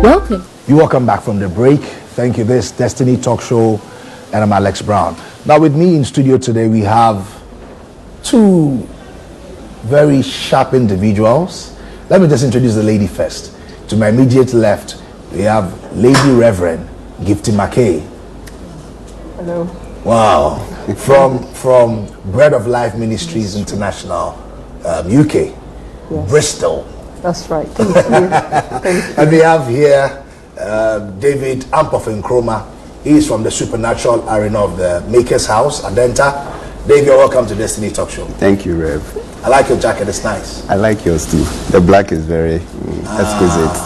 Welcome. You welcome back from the break. Thank you. This Destiny Talk Show, and I'm Alex Brown. Now with me in studio today, we have two very sharp individuals. Let me just introduce the lady first. To my immediate left, we have Lady Reverend Gifty Markey. Hello. Wow. From Bread of Life Ministries International, UK, yes. Bristol. That's right. Thank you. Thank you. And we have here David Ampoff Nkrumah. He is from the supernatural arena of the Maker's House, Adenta. David, welcome to Destiny Talk Show. Thank you, Rev. I like your jacket, it's nice. I like yours too. The black is very exquisite.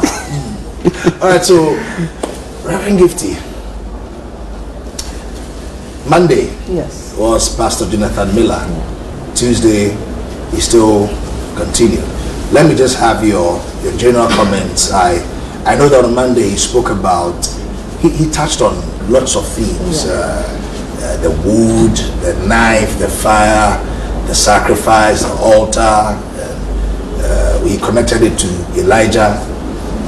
All right, so Reverend Gifty, Monday was Pastor Jonathan Miller. Tuesday, we still continue. Let me just have your general comments. I know that on Monday he spoke about, he touched on lots of themes. The wood, the knife, the fire, the sacrifice, the altar. We connected it to Elijah,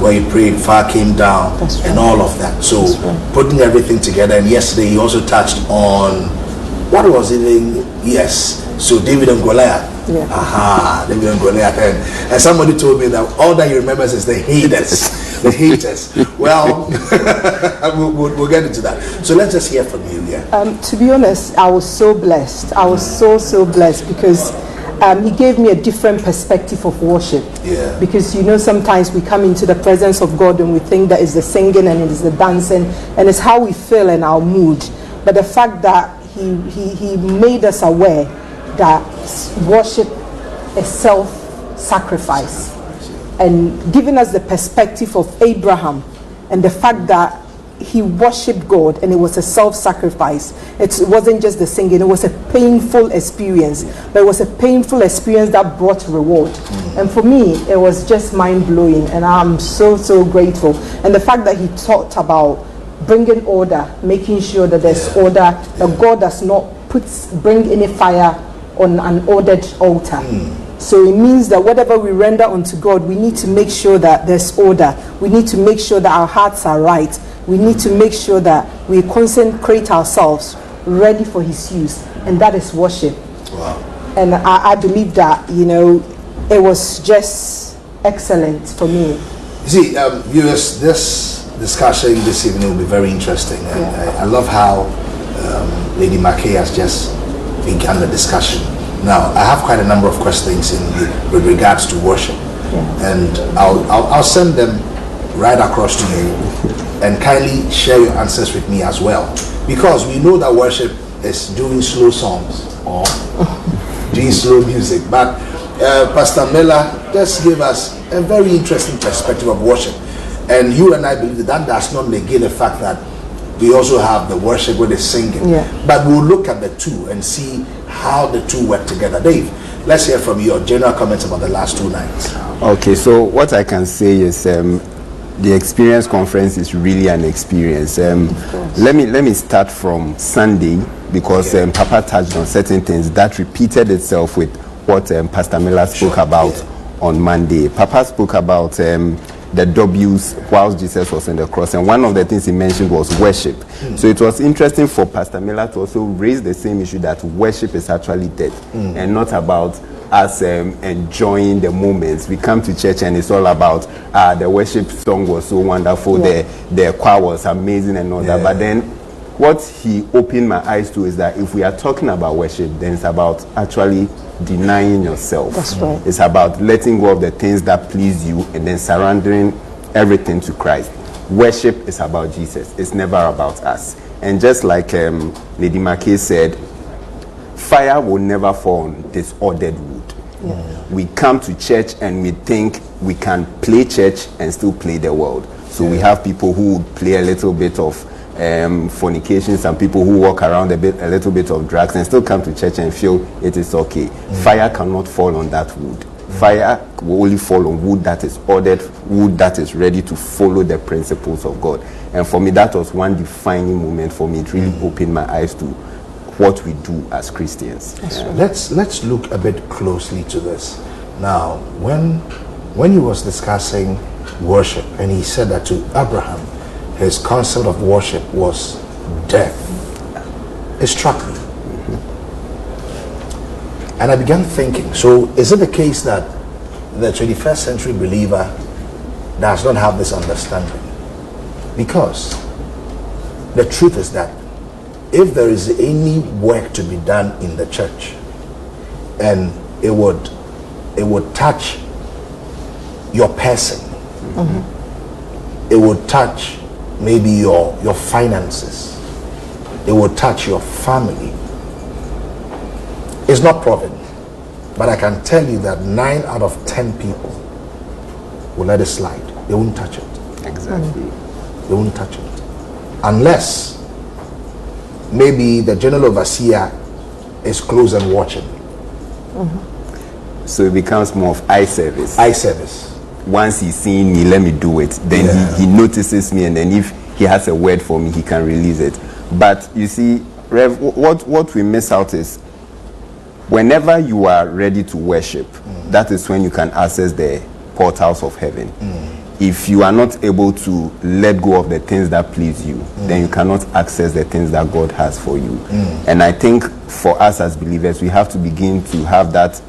where he prayed, fire came down, and all of that. So putting everything together. And yesterday he also touched on, what was it? So David and Goliath. David and Goliath. And somebody told me that all that he remembers is the haters. The haters. Well, we'll get into that. So let's just hear from you. To be honest, I was so blessed. I was so blessed because he gave me a different perspective of worship. Because sometimes we come into the presence of God and we think that it's the singing and it's the dancing and it's how we feel and our mood. But the fact that he made us aware that worship is self-sacrifice, and giving us the perspective of Abraham and the fact that he worshipped God and it was a self-sacrifice. It wasn't just the singing, it was a painful experience, but it was a painful experience that brought reward. And for me, it was just mind-blowing, and I'm so grateful. And the fact that he talked about bringing order, making sure that there's order, that God does not bring any fire on an ordered altar. So it means that whatever we render unto God, we need to make sure that there's order. We need to make sure that our hearts are right. We need to make sure that we consecrate ourselves ready for his use, and that is worship. Wow. And I believe that it was just excellent for me. See, viewers, this discussion this evening will be very interesting, and I love how Lady Markey has just begun the discussion. Now, I have quite a number of questions with regards to worship, and I'll send them right across to you, and kindly share your answers with me as well, because we know that worship is doing slow songs or doing slow music. But Pastor Miller just gave us a very interesting perspective of worship, and you and I believe that does not negate the fact that we also have the worship with the singing. But we'll look at the two and see how the two work together. Dave, let's hear from your general comments about the last 2 nights. Okay, so what I can say is the experience conference is really an experience. Let me start from Sunday, because Papa touched on certain things that repeated itself with what Pastor Miller spoke about on Monday. Papa spoke about the W's whilst Jesus was on the cross, and one of the things he mentioned was worship. So it was interesting for Pastor Miller to also raise the same issue that worship is actually dead, and not about us enjoying the moments. We come to church and it's all about the worship song was so wonderful, the choir was amazing and all that. But then what he opened my eyes to is that if we are talking about worship, then it's about actually denying yourself. That's right. It's about letting go of the things that please you and then surrendering everything to Christ. Worship is about Jesus. It's never about us. And just like Lady Markey said, fire will never fall on disordered wood. We come to church and we think we can play church and still play the world. So we have people who would play a little bit of fornication, some people who walk around a little bit of drugs and still come to church and feel it is okay. Fire cannot fall on that wood. Fire will only fall on wood that is ordered, wood that is ready to follow the principles of God. And for me, that was one defining moment for me. It really opened my eyes to what we do as Christians. Let's look a bit closely to this. Now, when he was discussing worship, and he said that to Abraham, his concept of worship was death. It struck me. And I began thinking, so is it the case that the 21st century believer does not have this understanding? Because the truth is that if there is any work to be done in the church, and it would touch your person, it would touch maybe your finances, it would touch your family. It's not proven, but I can tell you that 9 out of 10 people will let it slide. They won't touch it. Exactly. They won't touch it unless maybe the general overseer is close and watching. So it becomes more of eye service. Eye service. Once he's seeing me, let me do it. Then he notices me, and then if he has a word for me, he can release it. But you see, Rev, what we miss out is whenever you are ready to worship, that is when you can access the portals of heaven. If you are not able to let go of the things that please you, then you cannot access the things that God has for you. And I think for us as believers, we have to begin to have that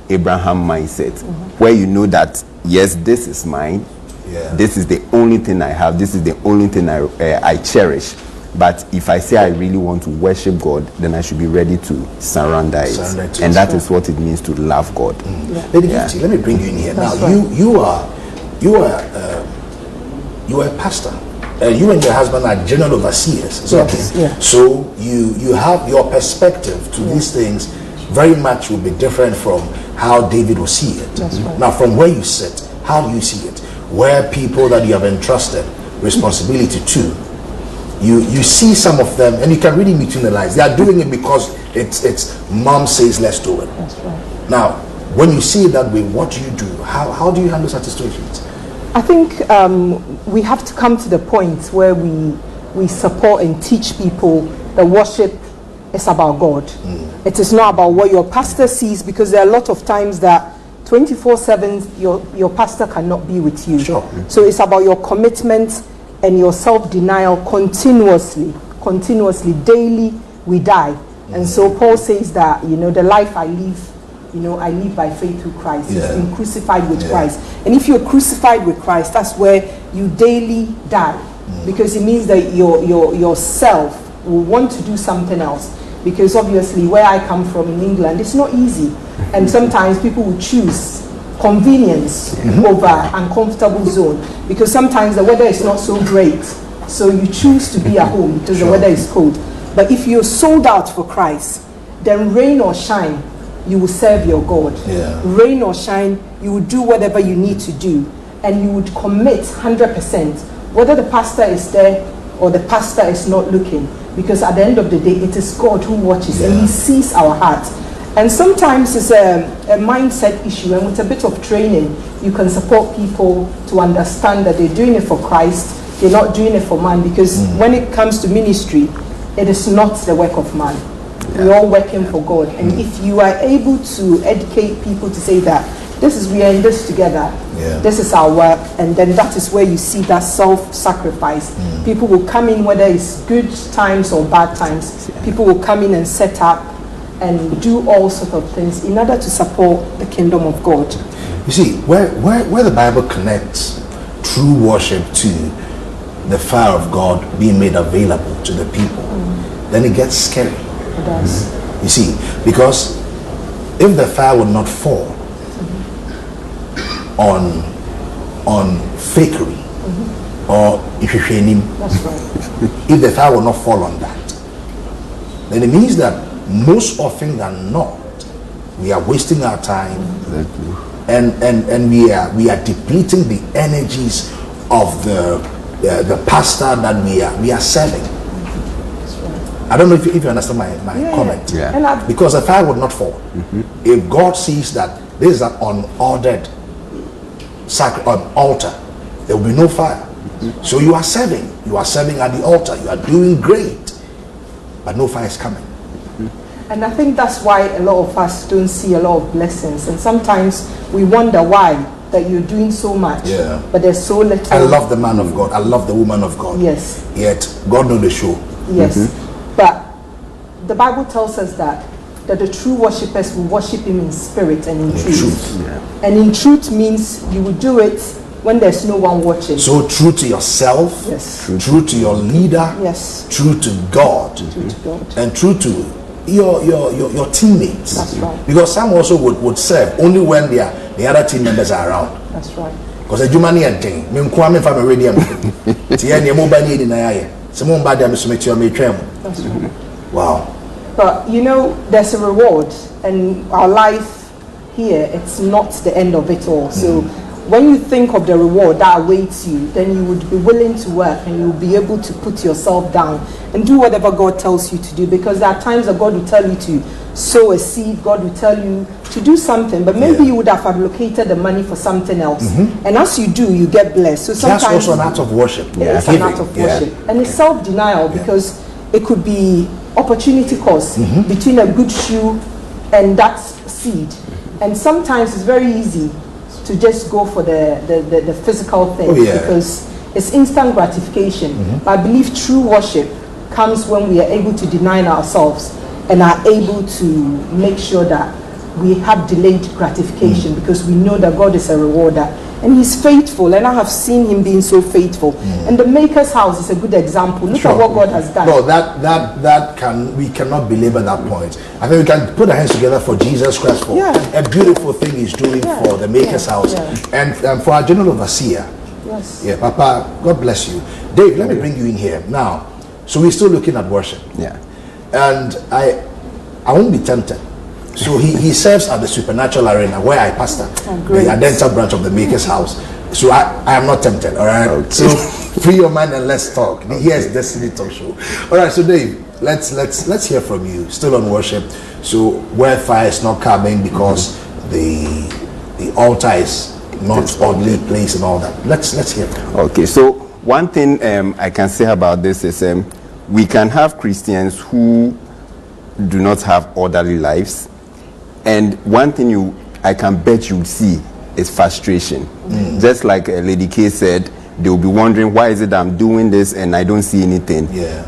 Abraham mindset, where you know that, yes, this is mine. This is the only thing I have. This is the only thing I cherish. But if I say I really want to worship God, then I should be ready to surrender it. And that is what it means to love God. Lady Gifty, let me bring you in here. Now, you are a pastor. You and your husband are general overseers. So you have your perspective to these things very much will be different from how David will see it. Now, from where you sit, how do you see it? Where people that you have entrusted responsibility to, you see some of them, and you can really between the lines. They are doing it because it's mom says let's do it. That's right. Now, when you see it that way, what do you do? How do you handle such situations? I think we have to come to the point where we support and teach people that worship is about God. It is not about what your pastor sees, because there are a lot of times that 24/7 your pastor cannot be with you. So it's about your commitment and your self-denial continuously, daily we die. And so Paul says that, the life I live, I live by faith through Christ. He's been crucified with Christ. And if you're crucified with Christ, that's where you daily die. Because it means that yourself will want to do something else. Because obviously where I come from in England, it's not easy. And sometimes people will choose convenience over uncomfortable zone, because sometimes the weather is not so great, so you choose to be at home because the weather is cold. But if you're sold out for Christ, then rain or shine, you will serve your God. Rain or shine, you will do whatever you need to do, and you would commit 100%, whether the pastor is there or the pastor is not looking, because at the end of the day, it is God who watches and he sees our heart. And sometimes it's a mindset issue, and with a bit of training, you can support people to understand that they're doing it for Christ, they're not doing it for man, because when it comes to ministry, it is not the work of man. We're all working for God. And if you are able to educate people to say that we are in this together, this is our work, and then that is where you see that self-sacrifice. People will come in, whether it's good times or bad times, people will come in and set up and do all sorts of things in order to support the kingdom of God. You see, where the Bible connects true worship to the fire of God being made available to the people, then it gets scary. It does. You see, because if the fire would not fall on fakery or ifenim, if the fire will not fall on that, then it means that most often than not, we are wasting our time, and we are depleting the energies of the pastor that we are serving. I don't know if you understand my comment. Because the fire would not fall. If God sees that this is an unordered altar, there will be no fire. So you are serving at the altar, you are doing great, but no fire is coming. And I think that's why a lot of us don't see a lot of blessings, and sometimes we wonder why that you're doing so much, yeah, but there's so little. I love the man of God. I love the woman of God. Yes. Yet God knows the show. Yes. But the Bible tells us that the true worshippers will worship Him in spirit and in truth. Yeah. And in truth means you will do it when there's no one watching. So true to yourself. Yes. True to your leader. Yes. True to God. True to God. And true to your teammates. That's right. Because some also would serve only when the other team members are around. That's right. Because the Jumani and thing, me kwame from a radio. Tia ni mobile ni na yaye. Some bad am so me trem. That's right. Wow. But you know, there's a reward, and our life here, it's not the end of it all. So when you think of the reward that awaits you, then you would be willing to work, and you'll be able to put yourself down and do whatever God tells you to do. Because there are times that God will tell you to sow a seed, God will tell you to do something, but maybe you would have allocated the money for something else. And as you do, you get blessed. So sometimes that's also an act of worship. It's an act of worship. And it's self-denial, because it could be opportunity cost between a good shoe and that seed. And sometimes it's very easy to just go for the physical thing, because it's instant gratification. But I believe true worship comes when we are able to deny ourselves and are able to make sure that we have delayed gratification, because we know that God is a rewarder and He's faithful, and I have seen Him being so faithful. And the Maker's house is a good example. Look at what God has done. No, we cannot belabor that point. I think we can put our hands together for Jesus Christ for a beautiful thing He's doing for the Maker's house, and for our general overseer. Yes. Yeah, Papa, God bless you. Dave, let me bring you in here now. So we're still looking at worship. Yeah. And I won't be tempted. So he serves at the Supernatural Arena where I pastor, the Adenta branch of the Maker's House. So I am not tempted, all right? Okay. So free your mind and let's talk. Here's Destiny Talk Show. All right, so Dave, let's hear from you. Still on worship. So where fire is not coming because the altar is not oddly placed and all that. Let's hear from you. Okay, so one thing I can say about this is we can have Christians who do not have orderly lives, and one thing I can bet you see is frustration. Just like Lady K said, they will be wondering, why is it that I'm doing this and I don't see anything? Yeah.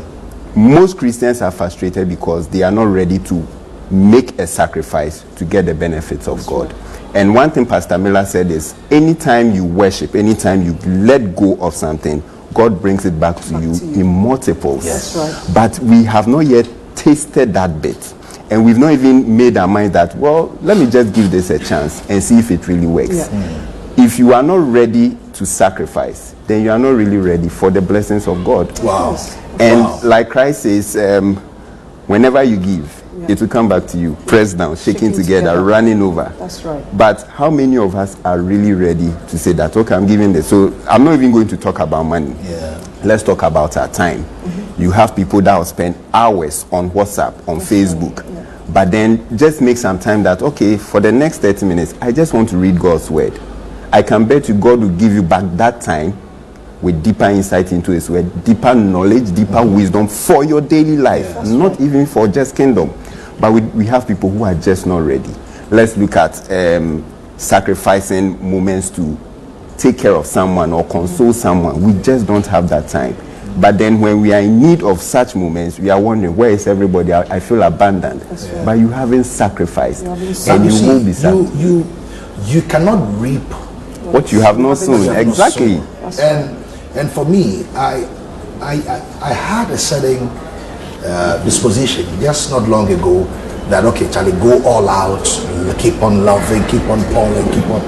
Most Christians are frustrated because they are not ready to make a sacrifice to get the benefits of God. And one thing Pastor Miller said is, anytime you worship, anytime you let go of something, God brings it back to you in multiples. Yes. Right. But we have not yet tasted that bit, and we've not even made our mind that, well, let me just give this a chance and see if it really works. If you are not ready to sacrifice, then you are not really ready for the blessings of God. Wow. And like Christ says, whenever you give, it will come back to you, pressed down, shaking together, running over. That's right. But how many of us are really ready to say that, okay, I'm giving this? So I'm not even going to talk about money. Let's talk about our time. You have people that will spend hours on WhatsApp, on Facebook, but then just make some time that, okay, for the next 30 minutes, I just want to read God's word. I can bet you God will give you back that time with deeper insight into His word, deeper knowledge, deeper wisdom for your daily life, not even for just kingdom. But we have people who are just not ready. Let's look at sacrificing moments to take care of someone or console someone. We just don't have that time. But then when we are in need of such moments, we are wondering, where is everybody? I feel abandoned. But you haven't sacrificed. And you will be sacrificed. You cannot reap what you have not sown. Exactly. And for me, I had a certain disposition just not long ago that, okay, Charlie, go all out, keep on loving, keep on pouring, keep on.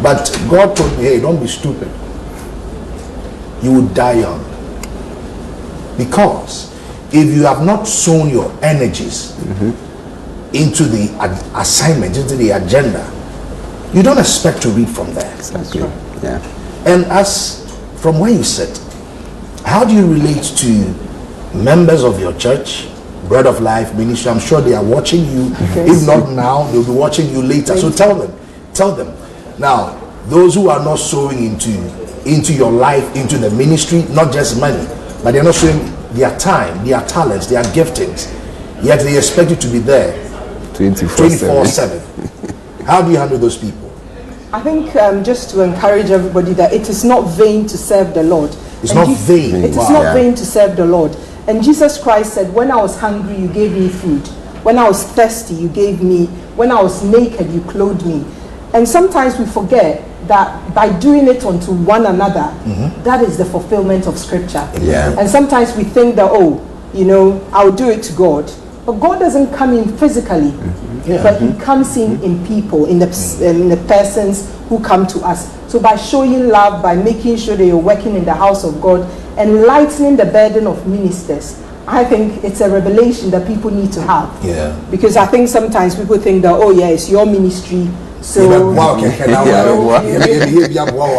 But God told me, hey, don't be stupid. You will die young. Because if you have not sown your energies into the assignment, into the agenda, you don't expect to read from there. Exactly. Yeah. And as from where you sit, how do you relate to members of your church, Bread of Life Ministry? I'm sure they are watching you. If not now, they'll be watching you later. So tell them. Now, those who are not sowing into your life, into the ministry, not just money, but they're not showing their time, their talents, their giftings, yet they expect you to be there 24/7. How do you handle those people? I think just to encourage everybody that it is not vain to serve the Lord. It's not vain. It is not vain to serve the Lord. And Jesus Christ said, when I was hungry, you gave me food. When I was thirsty, you gave me. When I was naked, you clothed me. And sometimes we forget that by doing it unto one another, that is the fulfillment of Scripture. Yeah. And sometimes we think that, I'll do it to God. But God doesn't come in physically, but He comes in people, in the persons who come to us. So by showing love, by making sure that you're working in the house of God and lightening the burden of ministers, I think it's a revelation that people need to have. Yeah. Because I think sometimes people think that, it's your ministry. So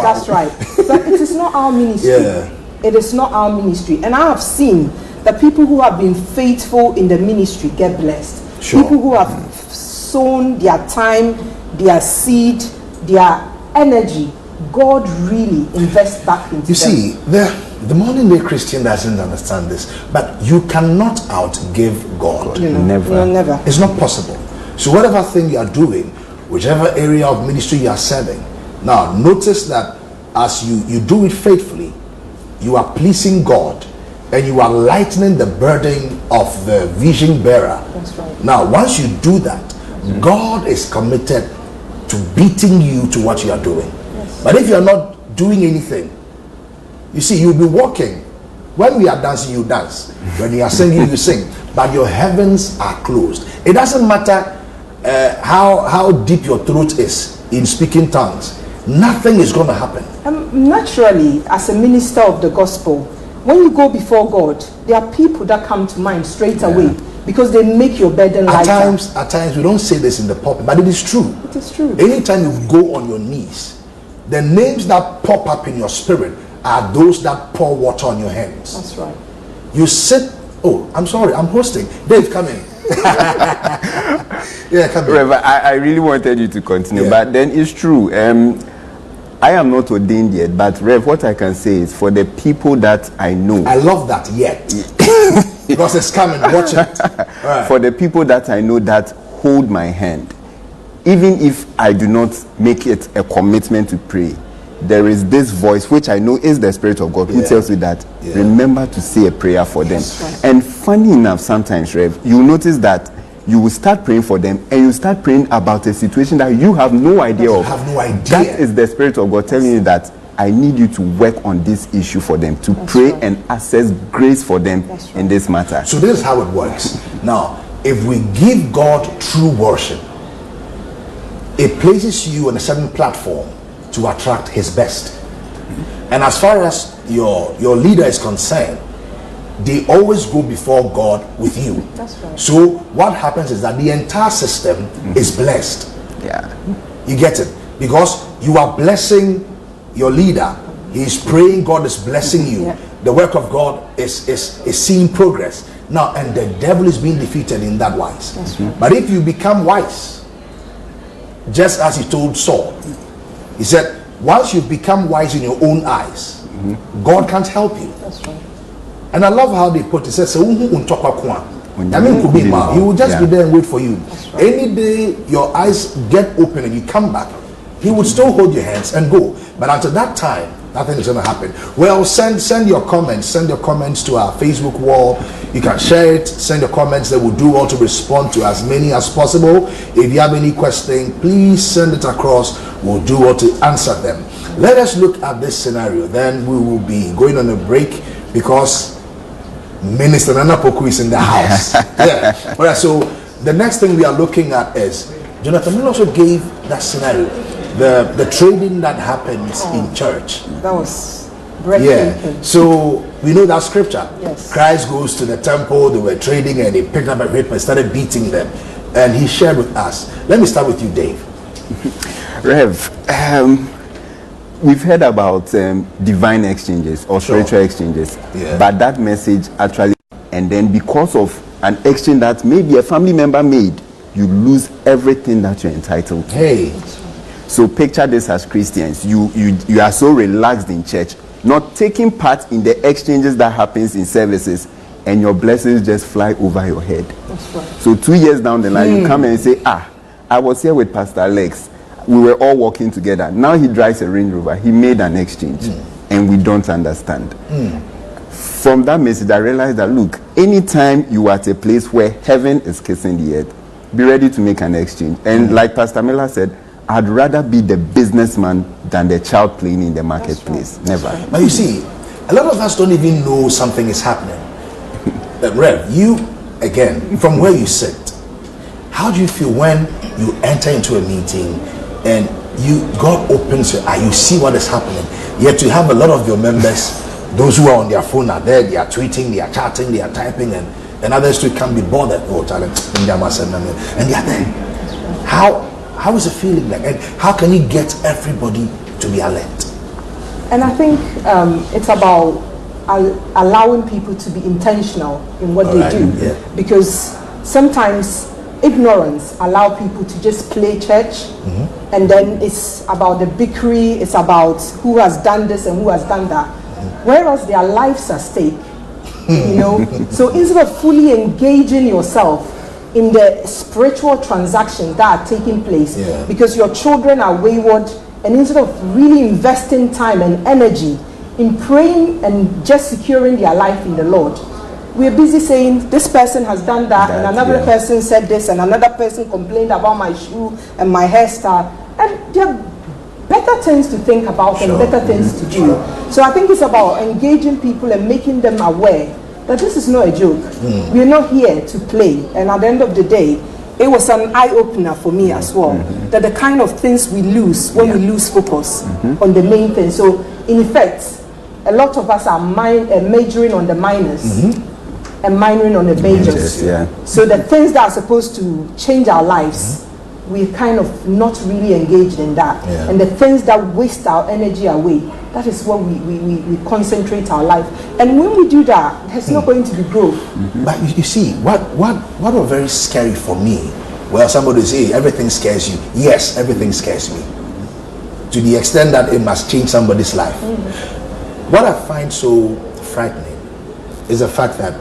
that's right. But it is not our ministry. Yeah. It is not our ministry. And I have seen that people who have been faithful in the ministry get blessed. Sure. People who have sown their time, their seed, their energy, God really invests back into them. You see, the modern day Christian doesn't understand this, but you cannot outgive God. Never. It's not possible. So whatever thing you are doing, whichever area of ministry you are serving, now notice that as you do it faithfully, you are pleasing God and you are lightening the burden of the vision bearer. That's right. Now once you do that, God is committed to beating you to what you are doing. Yes. But if you are not doing anything, you see, you'll be walking. When we are dancing, you dance. When you are singing, you sing. But your heavens are closed. It doesn't matter how deep your throat is in speaking tongues. Nothing is going to happen. Naturally, as a minister of the gospel, when you go before God, there are people that come to mind straight away because they make your burden lighter. At times, we don't say this in the pulpit, but it is true. It is true. Anytime you go on your knees, the names that pop up in your spirit are those that pour water on your hands. That's right. You sit. Oh, I'm sorry, I'm hosting. Dave, come in. Yeah, come in. Rev, I really wanted you to continue, but then it's true. I am not ordained yet, but Rev, what I can say is for the people that I know. I love that yet. Because it's coming, watch it. Right. For the people that I know that hold my hand, even if I do not make it a commitment to pray, there is this voice which I know is the Spirit of God who tells you that remember to say a prayer for them. Right. And funny enough, sometimes, Rev, you notice that you will start praying for them and you start praying about a situation that you have no idea of. Have no idea. That is the Spirit of God telling you that I need you to work on this issue for them, to pray and access grace for them in this matter. So this is how it works. Now, if we give God true worship, it places you on a certain platform to attract His best. And as far as your leader is concerned, they always go before God with you. That's right. So what happens is that the entire system is blessed. Yeah. You get it? Because you are blessing your leader. He is praying, God is blessing you. Yeah. The work of God is seeing progress. Now, and the devil is being defeated in that wise. That's right. But if you become wise, just as He told Saul, He said, once you become wise in your own eyes, God can't help you. That's right. And I love how they put it. Says, He will just be there and wait for you. Right. Any day your eyes get open and you come back, He would still hold your hands and go. But until that time, nothing is going to happen. Well, send your comments. Send your comments to our Facebook wall. You can share it. Send your comments. That we'll do all to respond to as many as possible. If you have any question, please send it across. We'll do all to answer them. Let us look at this scenario. Then we will be going on a break because Minister Nana Poku is in the house. Yeah. All right. So the next thing we are looking at is Jonathan Mill also gave that scenario, the trading that happens in church. That was breathtaking. So we know that scripture. Yes. Christ goes to the temple. They were trading, and He picked up a whip and started beating them. And He shared with us. Let me start with you, Dave. Rev, we've heard about divine exchanges or spiritual exchanges, but that message actually, and then because of an exchange that maybe a family member made, you lose everything that you're entitled to. Hey. So picture this as Christians. You are so relaxed in church, not taking part in the exchanges that happens in services, and your blessings just fly over your head. That's right. So 2 years down the line, you come and say, I was here with Pastor Alex. we were all working together. Now he drives a Range Rover. He made an exchange, and we don't understand. From that message, I realized that, look, anytime you are at a place where heaven is kissing the earth, be ready to make an exchange. And like Pastor Miller said, I'd rather be the businessman than the child playing in the marketplace. Right. Never. Right. But you see, a lot of us don't even know something is happening. Rev, you, again, from where you sit, how do you feel when you enter into a meeting and God opens your eye, you see what is happening, yet you have a lot of your members, those who are on their phone are there, they are tweeting, they are chatting, they are typing, and others too can't be bothered. Oh, talent, and they are there. How is it feeling like? And how can you get everybody to be alert? And I think it's about allowing people to be intentional in what they do. Yeah. Because sometimes ignorance allows people to just play church, and then it's about the bickery, it's about who has done this and who has done that. Whereas their lives are at stake, you know. So instead of fully engaging yourself in the spiritual transactions that are taking place, because your children are wayward, and instead of really investing time and energy in praying and just securing their life in the Lord, we're busy saying this person has done that and another person said this and another person complained about my shoe and my hairstyle, and they're better things to think about and better things to do. So I think it's about engaging people and making them aware that this is not a joke. We're not here to play. And at the end of the day, it was an eye-opener for me as well, that the kind of things we lose when we lose focus on the main thing. So in effect, a lot of us are majoring on the minors and minoring on the majors. So the things that are supposed to change our lives, we're kind of not really engaged in that. And the things that waste our energy away, that is what we concentrate our life. And when we do that, there's not going to be growth. But you see, what was very scary for me, well, somebody say everything scares you. Yes, everything scares me, to the extent that it must change somebody's life. What I find so frightening is the fact that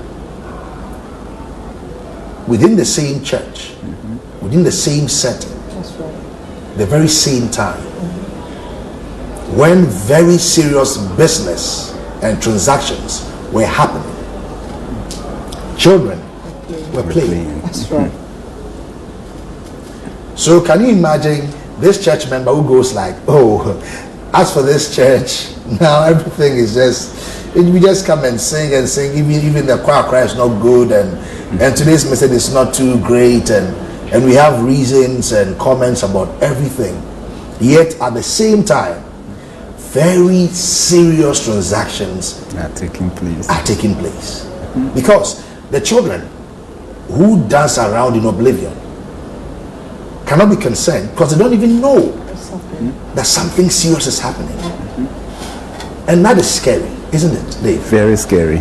within the same church, within the same setting, the very same time, when very serious business and transactions were happening, children were playing. That's right. So can you imagine this church member who goes like, oh, as for this church, now everything is just, we just come and sing, even the choir cry is not good, and today's message is not too great, and we have reasons and comments about everything. Yet at the same time, very serious transactions are taking place. Because the children who dance around in oblivion cannot be concerned because they don't even know that something serious is happening. And that is scary, isn't it, Dave? Very scary.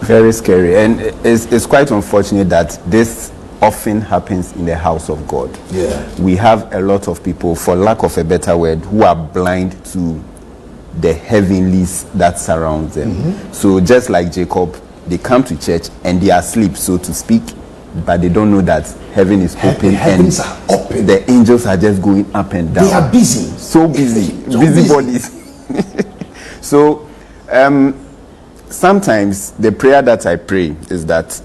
Very scary. And it's quite unfortunate that this often happens in the house of God. We have a lot of people, for lack of a better word, who are blind to the heavenlies that surrounds them. So just like Jacob, they come to church and they are asleep, so to speak, but they don't know that heaven is open. The heavens are open. The angels are just going up and down. They are busy. So busy. Busy bodies. So sometimes the prayer that I pray is that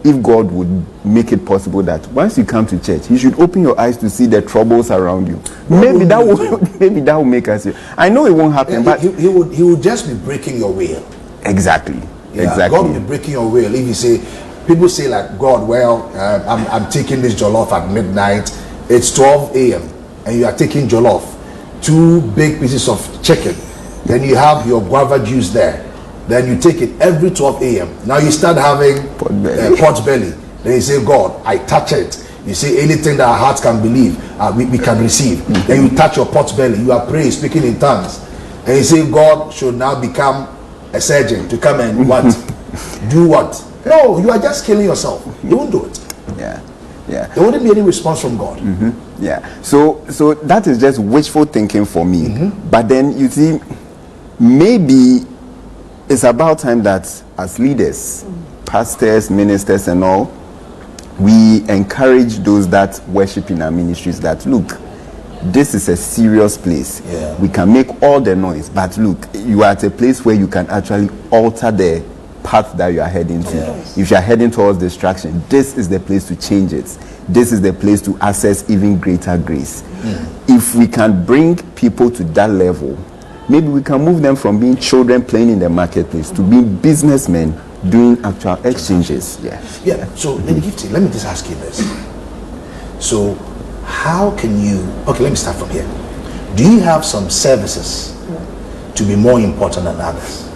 if God would make it possible that once you come to church, you should open your eyes to see the troubles around you. Maybe that will make us. I know it won't happen, but he would just be breaking your will. Exactly. God will be breaking your will. If you say, people say like, God, well, I'm taking this jollof at midnight. It's 12 a.m. and you are taking jollof, 2 big pieces of chicken. Then you have your guava juice there. Then you take it every 12 a.m. Now you start having pot belly. Then you say, God, I touch it. You say anything that our hearts can believe, we can receive. Then you touch your pot belly. You are praying, speaking in tongues. And you say, God should now become a surgeon to come and what? Do what? No, you are just killing yourself. You won't do it. There wouldn't be any response from God. So that is just wishful thinking for me. But then you see, maybe it's about time that as leaders, pastors, ministers and all, we encourage those that worship in our ministries that, look, this is a serious place. We can make all the noise, but look, you are at a place where you can actually alter the path that you are heading to. If you are heading towards destruction, this is the place to change it. This is the place to access even greater grace. If we can bring people to that level, maybe we can move them from being children playing in the marketplace to being businessmen doing actual exchanges. So Lady Gifty, let me just ask you this. So how can you, okay, let me start from here. Do you have some services to be more important than others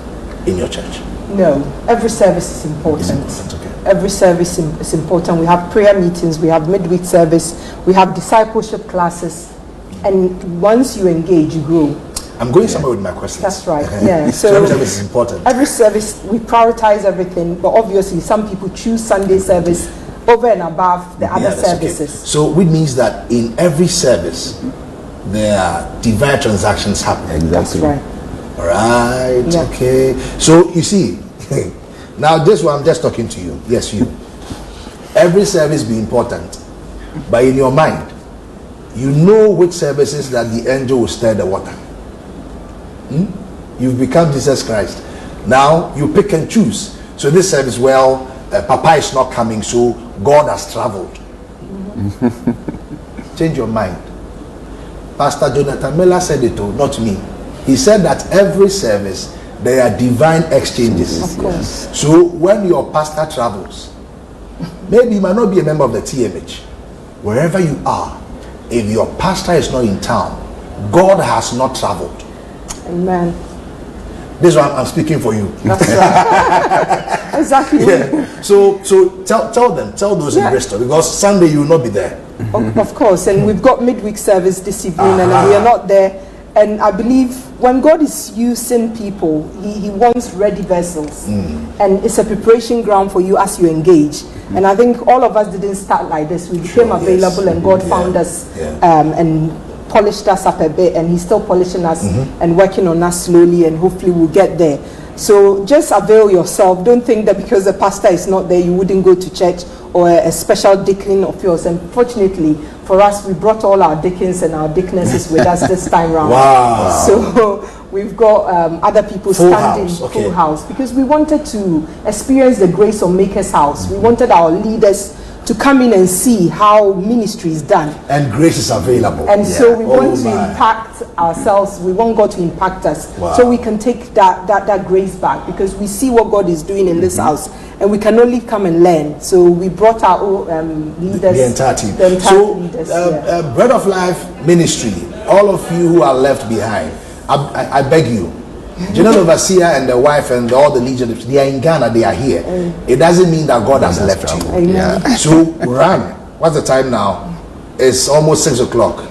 in your church? No, every service is important. Okay. Every service is important. We have prayer meetings, we have midweek service, we have discipleship classes, and once you engage, you grow. I'm going somewhere with my questions. That's right. Yeah. So every service is important. Every service, we prioritize everything, but obviously some people choose Sunday service over and above the other services. Okay. So which means that in every service there are divine transactions happening. Exactly. That's right. All right. Yeah. Okay. So you see, now this one I'm just talking to you. Yes, you. Every service be important, but in your mind, you know which services that the angel will stir the water. You've become Jesus Christ. Now you pick and choose. So this service, well, Papa is not coming, so God has traveled. Change your mind. Pastor Jonathan Miller said it, not me. He said that every service there are divine exchanges. Of course. So when your pastor travels, maybe you might not be a member of the Tmhci. Wherever you are, if your pastor is not in town, God has not traveled. Amen. This one I'm speaking for you. That's right. Exactly. So tell those in Bristol, because Sunday you will not be there. Of course, and we've got midweek service this evening, and we are not there. And I believe when God is using people, He wants ready vessels, and it's a preparation ground for you as you engage. And I think all of us didn't start like this. We became available, and God found us and polished us up a bit, and He's still polishing us and working on us slowly, and hopefully we'll get there. So just avail yourself. Don't think that because the pastor is not there, you wouldn't go to church, or a special deacon of yours. And fortunately for us, we brought all our deacons and our deaconesses with us this time round. Wow. So we've got other people standing full house, because we wanted to experience the grace of Maker's house. We wanted our leaders to come in and see how ministry is done. And grace is available. And so we want to impact ourselves. We want God to impact us. So we can take that grace back, because we see what God is doing in this house, and we can only come and learn. So we brought our leaders. The entire team. Leaders, Bread of Life Ministry, all of you who are left behind, I beg you, General Overseer and the wife and all the legions, they are in Ghana, they are here. It doesn't mean that God has left you. So run. What's the time now? It's almost 6 o'clock.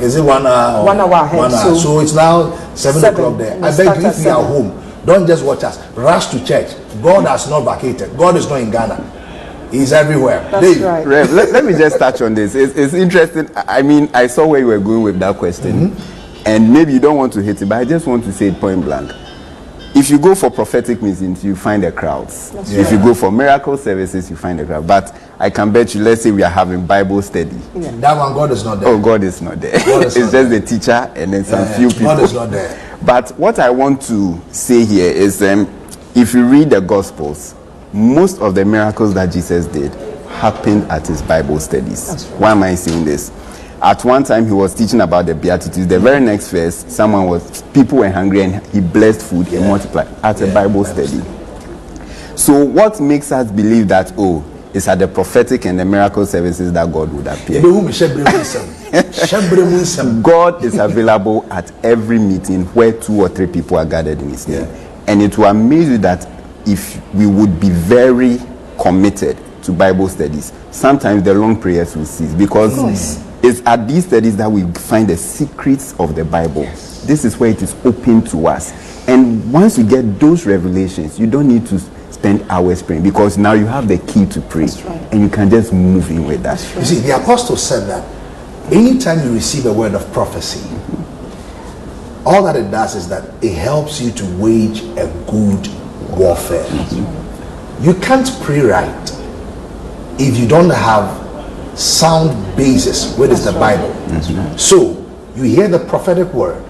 Is it 1 hour? 1 hour ahead. 1 hour. So it's now 7 o'clock there. I beg you, if you are home, don't just watch us. Rush to church. God has not vacated. God is not in Ghana. He's everywhere. That's right. Rev, let me just touch on this. It's interesting. I mean, I saw where you were going with that question. And maybe you don't want to hit it, but I just want to say it point blank. If you go for prophetic meetings, you find the crowds. If you go for miracle services, you find the crowd. But I can bet you, let's say we are having Bible study. That one, God is not there. Oh, God is not there. It's just the teacher and then some few people. God is not there. But what I want to say here is, if you read the Gospels, most of the miracles that Jesus did happened at his Bible studies. Right. Why am I saying this? At one time, he was teaching about the Beatitudes. The very next verse, people were hungry and he blessed food and multiplied at a Bible study. So what makes us believe that, it's at the prophetic and the miracle services that God would appear? God is available at every meeting where 2 or 3 people are gathered in his name. And it will amaze you that if we would be very committed to Bible studies, sometimes the long prayers will cease, because it's at these studies that we find the secrets of the Bible. This is where it is open to us. And once you get those revelations, you don't need to spend hours praying, because now you have the key to pray. And you can just move in with that. You see, the apostle said that anytime you receive a word of prophecy, all that it does is that it helps you to wage a good warfare. You can't pray right if you don't have sound basis, which is the Bible. So you hear the prophetic word,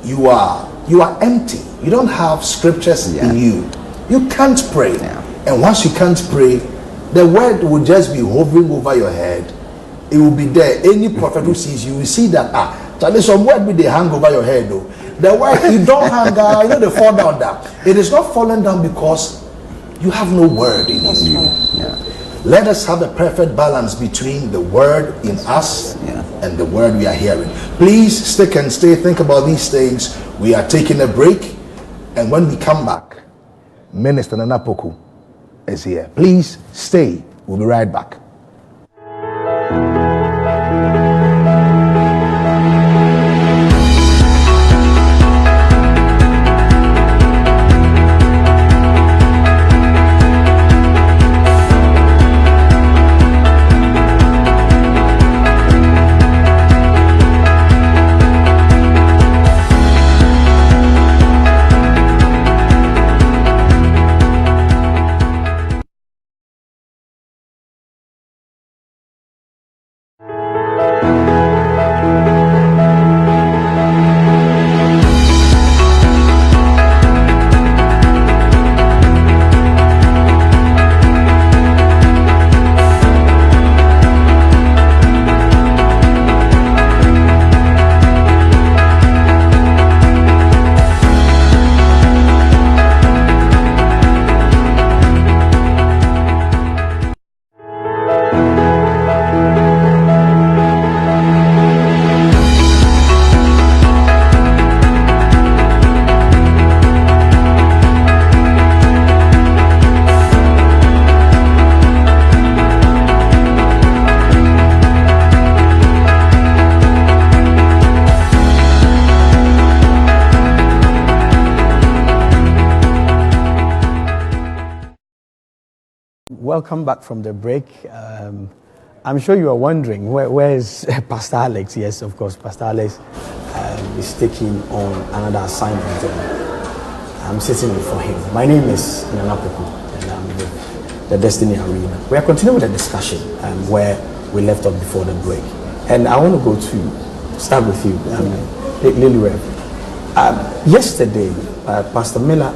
you are empty. You don't have scriptures in you. You can't pray. And once you can't pray, the word will just be hovering over your head. It will be there. Any prophet who sees you will see that there's some word with the hang over your head though. The word you don't hang down, they fall down there. It is not falling down because you have no word in you. Let us have a perfect balance between the word in us and the word we are hearing. Please stick and stay. Think about these things. We are taking a break, and when we come back, Minister Nana Poku is here. Please stay. We'll be right back. Welcome back from the break. I'm sure you are wondering, where is Pastor Alex? Yes, of course, Pastor Alex is taking on another assignment. I'm sitting before him. My name is Nana Poku, and I'm with the Destiny Arena. We are continuing with the discussion where we left off before the break. And I want to start with you, Lily Rev. Yesterday, Pastor Miller,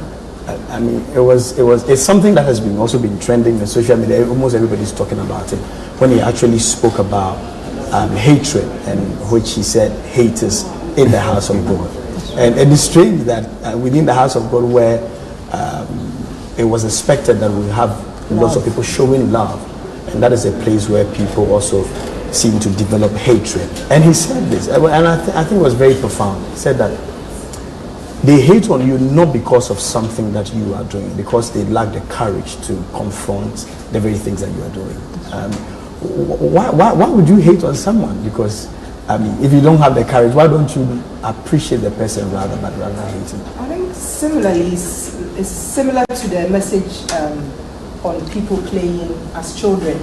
it's something that has also been trending in social media. Almost everybody's talking about it. When he actually spoke about hatred, and which he said haters in the house of God. And it is strange that within the house of God, where it was expected that we have lots of people showing love, and that is a place where people also seem to develop hatred. And he said this, and I think it was very profound. He said that they hate on you not because of something that you are doing, because they lack the courage to confront the very things that you are doing. Why would you hate on someone? Because if you don't have the courage, why don't you appreciate the person rather than hating? I think similarly, it's similar to the message on people playing as children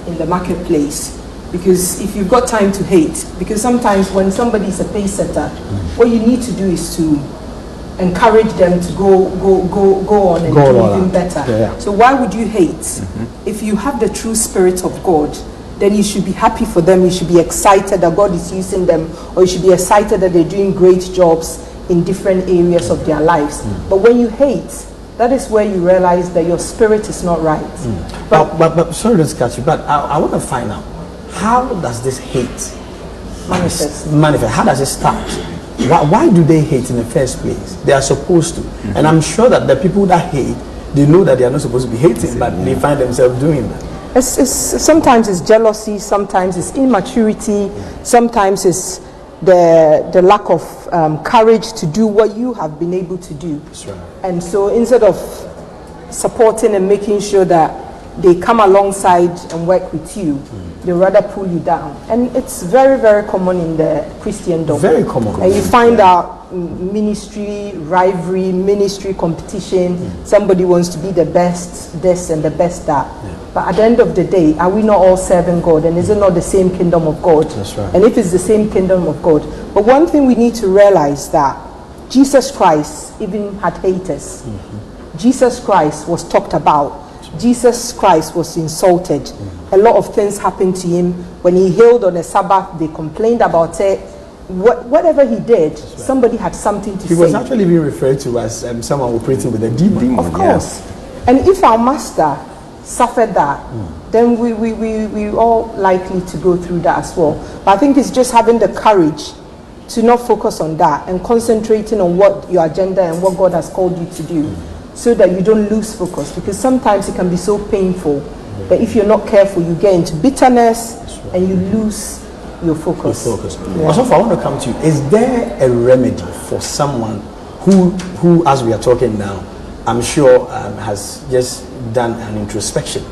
in the marketplace. Because if you've got time to hate, because sometimes when somebody is a pace setter, what you need to do is to encourage them to go on and do even better. So why would you hate? If you have the true spirit of God, then you should be happy for them. You should be excited that God is using them, or you should be excited that they're doing great jobs in different areas of their lives. But when you hate, that is where you realize that your spirit is not right. But sorry to cut you, but I want to find out, how does this hate manifest? How does it start? Why do they hate in the first place? They are supposed to. And I'm sure that the people that hate, they know that they are not supposed to be hating, but they find themselves doing that. Sometimes it's jealousy, sometimes it's immaturity, sometimes it's the lack of courage to do what you have been able to do. That's right. And so instead of supporting and making sure that they come alongside and work with you, they rather pull you down. And it's very, very common in the Christendom. Very common. And you find out ministry rivalry, ministry competition. Somebody wants to be the best this and the best that. But at the end of the day, are we not all serving God? And is it not the same kingdom of God? That's right. And if it's the same kingdom of God. But one thing we need to realize that Jesus Christ even had haters. Jesus Christ was talked about. Jesus Christ was insulted. A lot of things happened to him. When he healed on a Sabbath, they complained about it. Whatever he did, somebody had something to say. He was actually being referred to as someone operating with a demon. Of course. And if our master suffered that, then we all likely to go through that as well. But I think it's just having the courage to not focus on that and concentrating on what your agenda and what God has called you to do, so that you don't lose focus, because sometimes it can be so painful that if you're not careful, you get into bitterness and you lose your focus. Also, I want to come to you. Is there a remedy for someone who, as we are talking now, I'm sure has just done an introspection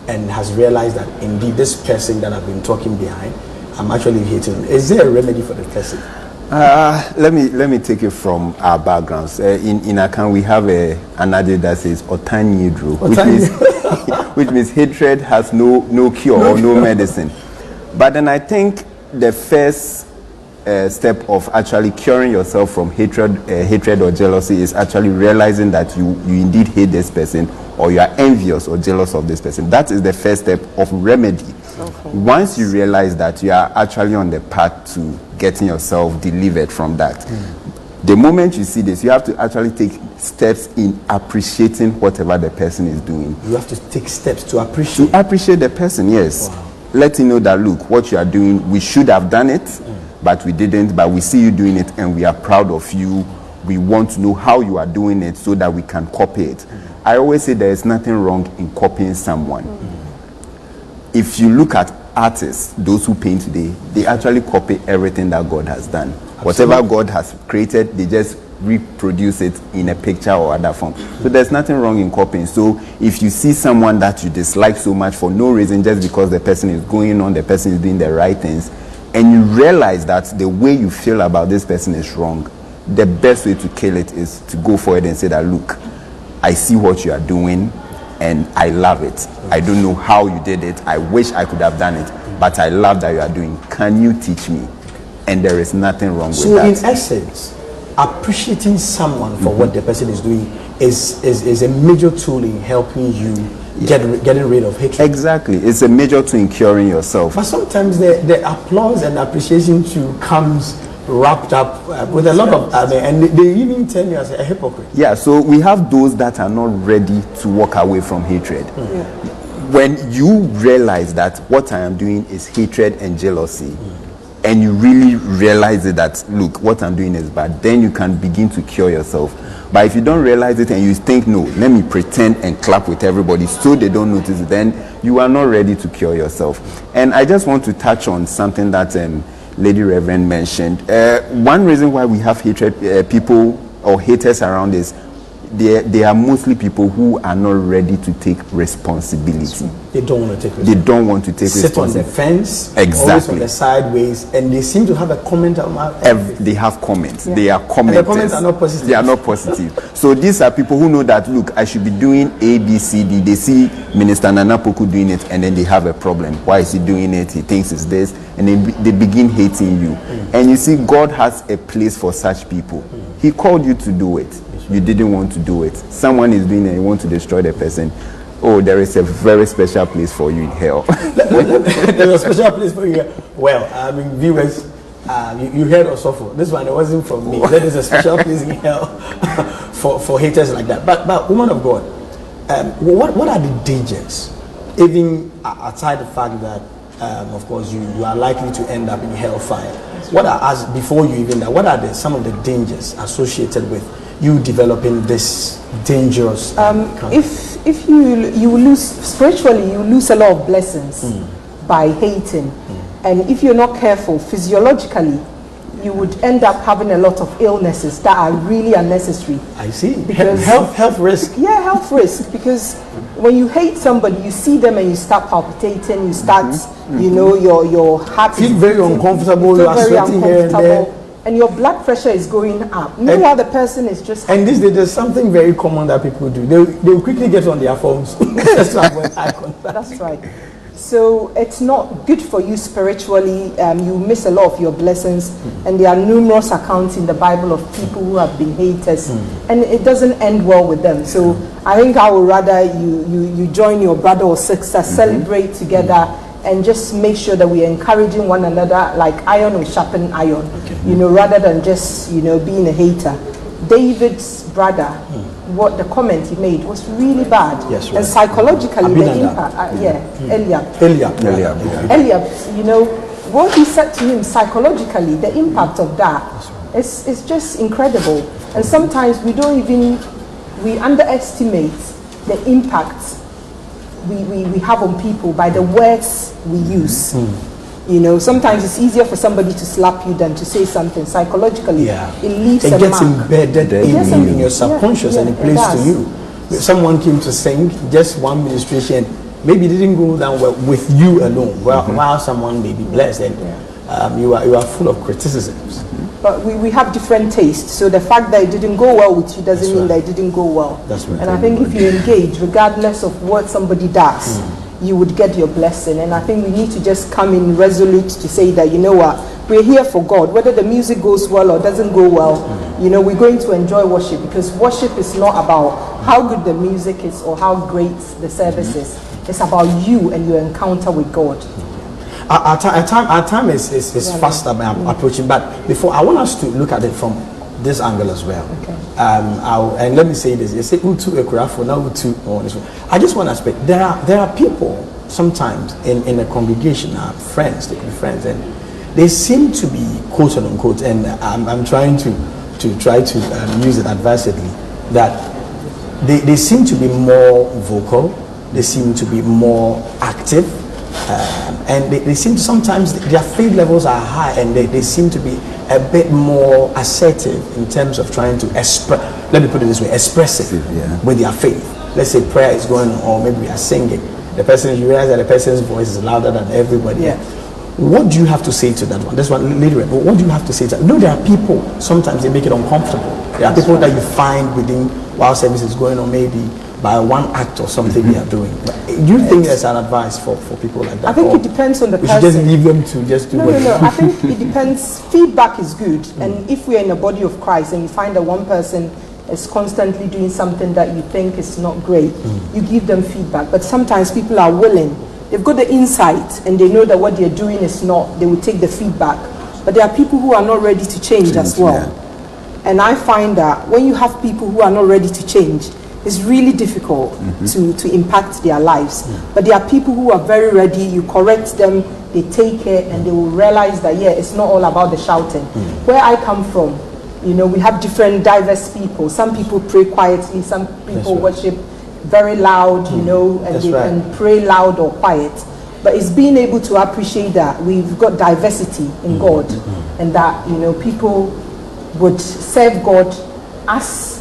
and has realized that indeed this person that I've been talking behind, I'm actually hating him. Is there a remedy for the person? Let me take it from our backgrounds. In Akan, we have an adage that says "Otani Yidru," which means hatred has no cure or no medicine. But then I think the first step of actually curing yourself from hatred or jealousy is actually realizing that you indeed hate this person, or you are envious or jealous of this person. That is the first step of remedy. Okay. Once you realize that, you are actually on the path to getting yourself delivered from that. The moment you see this, you have to actually take steps in appreciating whatever the person is doing. You have to take steps to appreciate. To appreciate the person, yes. Wow. Let him know that, look, what you are doing, we should have done it, but we didn't, but we see you doing it and we are proud of you. We want to know how you are doing it so that we can copy it. I always say there is nothing wrong in copying someone. If you look at artists, those who paint today, they actually copy everything that God has done. Absolutely. Whatever God has created, they just reproduce it in a picture or other form. So there's nothing wrong in copying. So if you see someone that you dislike so much for no reason, just because the person is going on, the person is doing the right things, and you realize that the way you feel about this person is wrong, the best way to kill it is to go forward and say that, look, I see what you are doing and I love it. I don't know how you did it. I wish I could have done it, but I love that you are doing. Can you teach me? And there is nothing wrong with that. So in essence, appreciating someone for what the person is doing is a major tool in helping you getting rid of hatred. Exactly. It's a major tool in curing yourself. But sometimes the applause and appreciation too comes wrapped up with a lot of and they even turn you as a hypocrite. Yeah, so we have those that are not ready to walk away from hatred. When you realize that what I am doing is hatred and jealousy, and you really realize it, that look, what I'm doing is bad, then you can begin to cure yourself. But if you don't realize it and you think, no, let me pretend and clap with everybody so they don't notice it, then you are not ready to cure yourself. And I just want to touch on something that Lady Reverend mentioned. One reason why we have hatred people or haters around is they are mostly people who are not ready to take responsibility. They don't want to take responsibility. They don't want to take responsibility. Sit on the fence, exactly. Always on the sideways, and they seem to have a comment about everything. They have comments. Yeah. They are commenters. And the comments are not positive. They are not positive. So these are people who know that, look, I should be doing A, B, C, D. They see Minister Nana Poku doing it, and then they have a problem. Why is he doing it? He thinks it's this. And then they begin hating you. And you see, God has a place for such people. He called you to do it. You didn't want to do it. Someone is doing it and you want to destroy the person. Oh, there is a very special place for you in hell. There's a special place for you here. Well, I mean, viewers, you heard Osofo. This one, it wasn't from me. There is a special place in hell for haters like that. But woman of God, what are the dangers? Even aside the fact that, of course, you are likely to end up in hellfire. What are, as before you even that, what are some of the dangers associated with you developing this dangerous if you lose spiritually, you lose a lot of blessings by hating, and if you're not careful physiologically, you would end up having a lot of illnesses that are really unnecessary. I see. Because health risk. Yeah, health risk, because when you hate somebody, you see them and you start palpitating, you start your heart feel very uncomfortable, you are sweating here and there, and your blood pressure is going up. Meanwhile, the person is just happy. And there's something very common that people do. They will quickly get on their phones just to avoid eye contact. That's right. So it's not good for you spiritually. You miss a lot of your blessings. And there are numerous accounts in the Bible of people who have been haters. And it doesn't end well with them. So I think I would rather you join your brother or sister, celebrate together, and just make sure that we're encouraging one another, like iron will sharpen iron, rather than just, being a hater. David's brother, what the comment he made was really bad. Yes, right. And psychologically, the impact, Eliab, what he said to him psychologically, the impact of that is just incredible. And sometimes we underestimate the impact we have on people by the words we use. Sometimes it's easier for somebody to slap you than to say something. Psychologically, it leaves a mark. It gets embedded in your subconscious, and it plays to you. Someone came to sing just one ministration, maybe it didn't go down well with you alone, while someone may be blessed, and you are full of criticisms. But we have different tastes, so the fact that it didn't go well with you doesn't mean that it didn't go well. That's right. And I think if you engage, regardless of what somebody does, you would get your blessing. And I think we need to just come in resolute to say that, we're here for God. Whether the music goes well or doesn't go well, we're going to enjoy worship, because worship is not about how good the music is or how great the service is. It's about you and your encounter with God. Our time is faster by approaching, but before, I want us to look at it from this angle as well. Okay. And let me say this: you say Utu Ekurafo, now Utu on this one. I just want to aspect. There are people sometimes in a congregation, friends, they could be friends, and they seem to be quote unquote, and I'm trying to use it advisedly, that they seem to be more vocal, they seem to be more active. And they seem to sometimes their faith levels are high, and they seem to be a bit more assertive in terms of trying to express, let me put it this way, expressive with their faith. Let's say prayer is going on, or maybe we are singing. You realize that the person's voice is louder than everybody. Yeah. What do you have to say to that one? This one, literally, but what do you have to say to that? No, there are people, sometimes they make it uncomfortable. There are people that you find within while service is going on, maybe by one act or something they are doing. Do you think there's an advice for people like that? I think it depends on the person. You should just leave them to just do No. I think it depends. Feedback is good. And if we're in a body of Christ and you find that one person is constantly doing something that you think is not great, you give them feedback. But sometimes people are willing. They've got the insight and they know that what they're doing is not, they will take the feedback. But there are people who are not ready to change as well. Yeah. And I find that when you have people who are not ready to change, it's really difficult to impact their lives. But there are people who are very ready. You correct them, they take it, and they will realize that, it's not all about the shouting. Where I come from, we have different diverse people. Some people pray quietly, some people worship very loud, and they can pray loud or quiet. But it's being able to appreciate that we've got diversity in God, and that, people would serve God as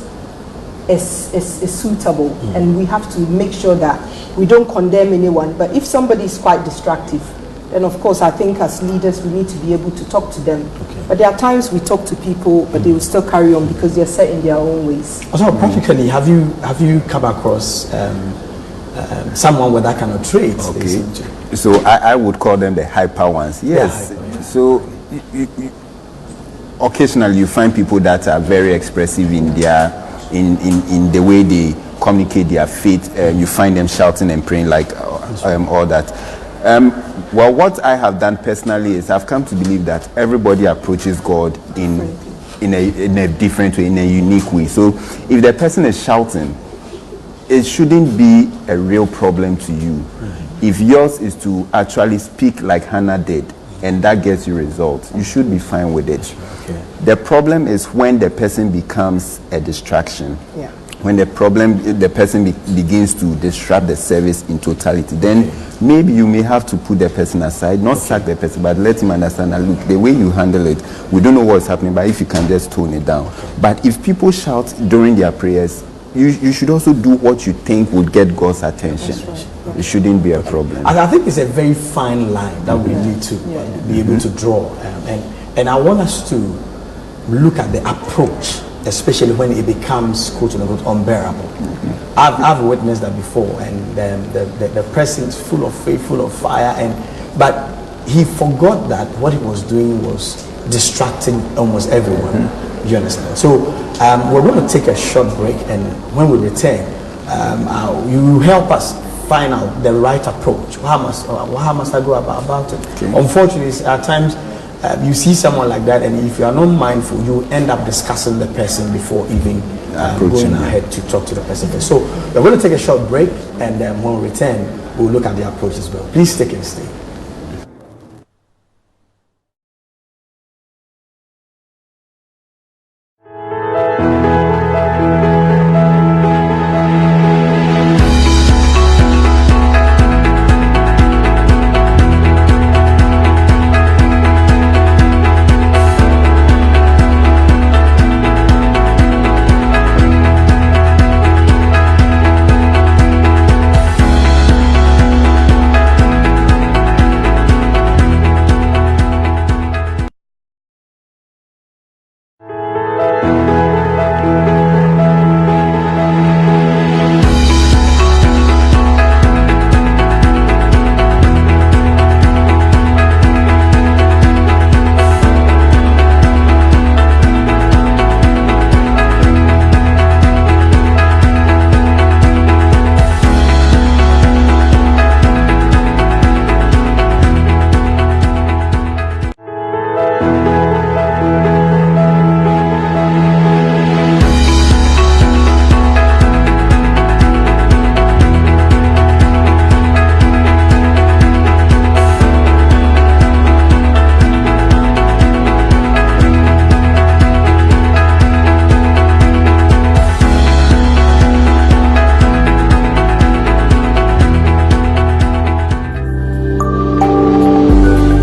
is suitable, and we have to make sure that we don't condemn anyone. But if somebody is quite destructive, then of course I think as leaders we need to be able to talk to them. But there are times we talk to people, but they will still carry on because they're set in their own ways. So practically, have you come across someone with that kind of trait? Okay. So I would call them the hyper ones. Yes. So occasionally you find people that are very expressive in their in the way they communicate their faith. You find them shouting and praying like all that. Well, what I have done personally is I've come to believe that everybody approaches God in a different way, in a unique way. So if the person is shouting, it shouldn't be a real problem to you. If yours is to actually speak like Hannah did, and that gets you results, you should be fine with it. The problem is when the person becomes a distraction. When the person begins to disrupt the service in totality, then maybe you may have to put the person aside, not sack the person, but let him understand that, look, the way you handle it, we don't know what's happening, but if you can just tone it down. But if people shout during their prayers, you should also do what you think would get God's attention. It shouldn't be a problem. I think it's a very fine line that we need to be able to draw. And I want us to look at the approach especially when it becomes quote unquote unbearable. I've witnessed that before, and the person is full of faith, full of fire, but he forgot that what he was doing was distracting almost everyone. You understand? So we're going to take a short break, and when we return, you help us find out the right approach. How must I go about it? Okay. Unfortunately, at times you see someone like that, and if you are not mindful, you end up discussing the person before even going ahead to talk to the person. So we're going to take a short break, and then when we return, we'll look at the approach as well. Please stick and stay.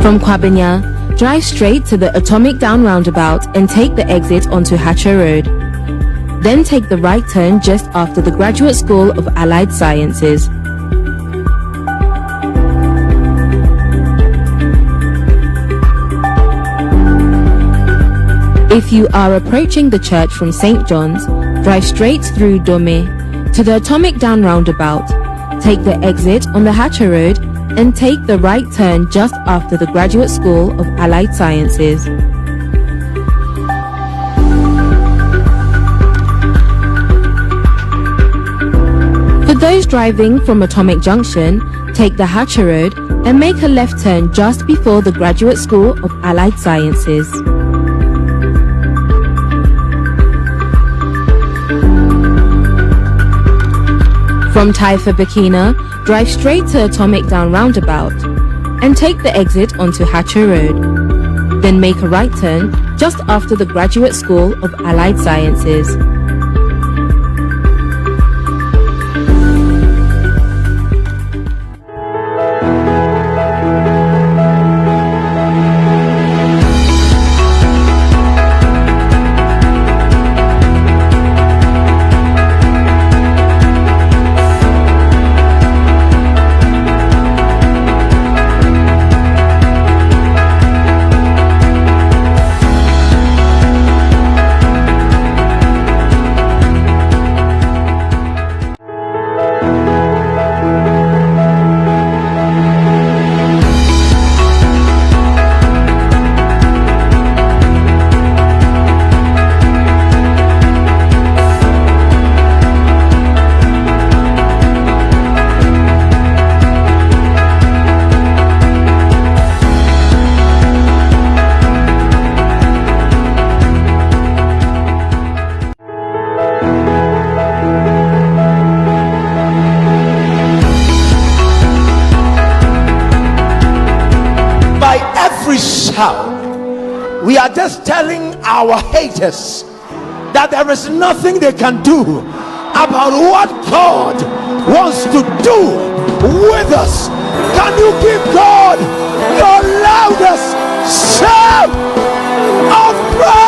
From Kwabenya, drive straight to the Atomic Down roundabout and take the exit onto Hatcher Road. Then take the right turn just after the Graduate School of Allied Sciences. If you are approaching the church from St. John's, drive straight through Dome to the Atomic Down roundabout, take the exit on the Hatcher Road and take the right turn just after the Graduate School of Allied Sciences. For those driving from Atomic Junction, take the Hatcher Road and make a left turn just before the Graduate School of Allied Sciences. From Taifa Burkina, drive straight to Atomic Down roundabout and take the exit onto Hatcher Road. Then make a right turn just after the Graduate School of Allied Sciences. We are just telling our haters that there is nothing they can do about what God wants to do with us. Can you give God your loudest shout of praise?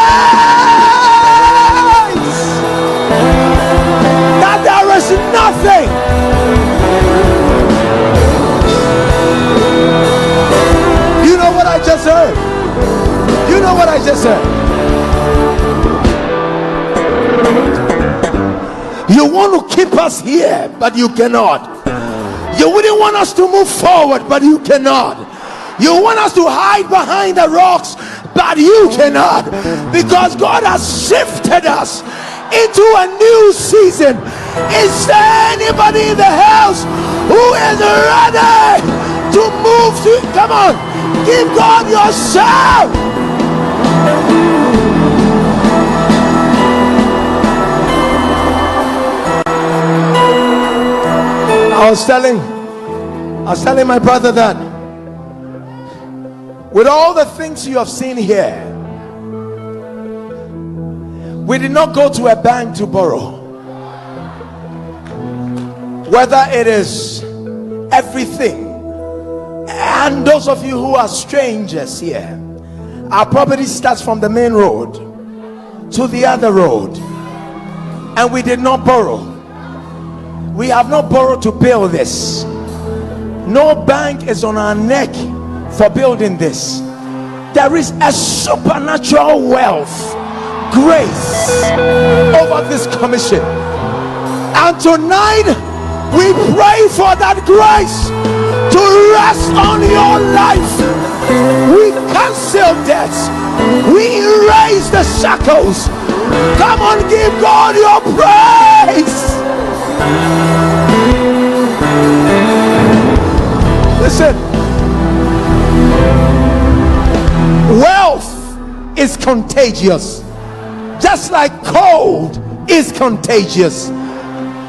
That there is nothing what I just heard? You know what I just heard? You want to keep us here, but you cannot. You wouldn't want us to move forward, but you cannot. You want us to hide behind the rocks, but you cannot, because God has shifted us into a new season. Is there anybody in the house who is ready to move to? Come on, give God your shout. I was telling my brother that with all the things you have seen here, we did not go to a bank to borrow. Whether it is everything, and those of you who are strangers here, our property starts from the main road to the other road, and we did not borrow. We have not borrowed to build this. No bank is on our neck for building this. There is a supernatural wealth, grace over this commission, and tonight we pray for that grace to rest on your life. We cancel debts, we erase the shackles. Come on, give God your praise. Listen, wealth is contagious, just like cold is contagious.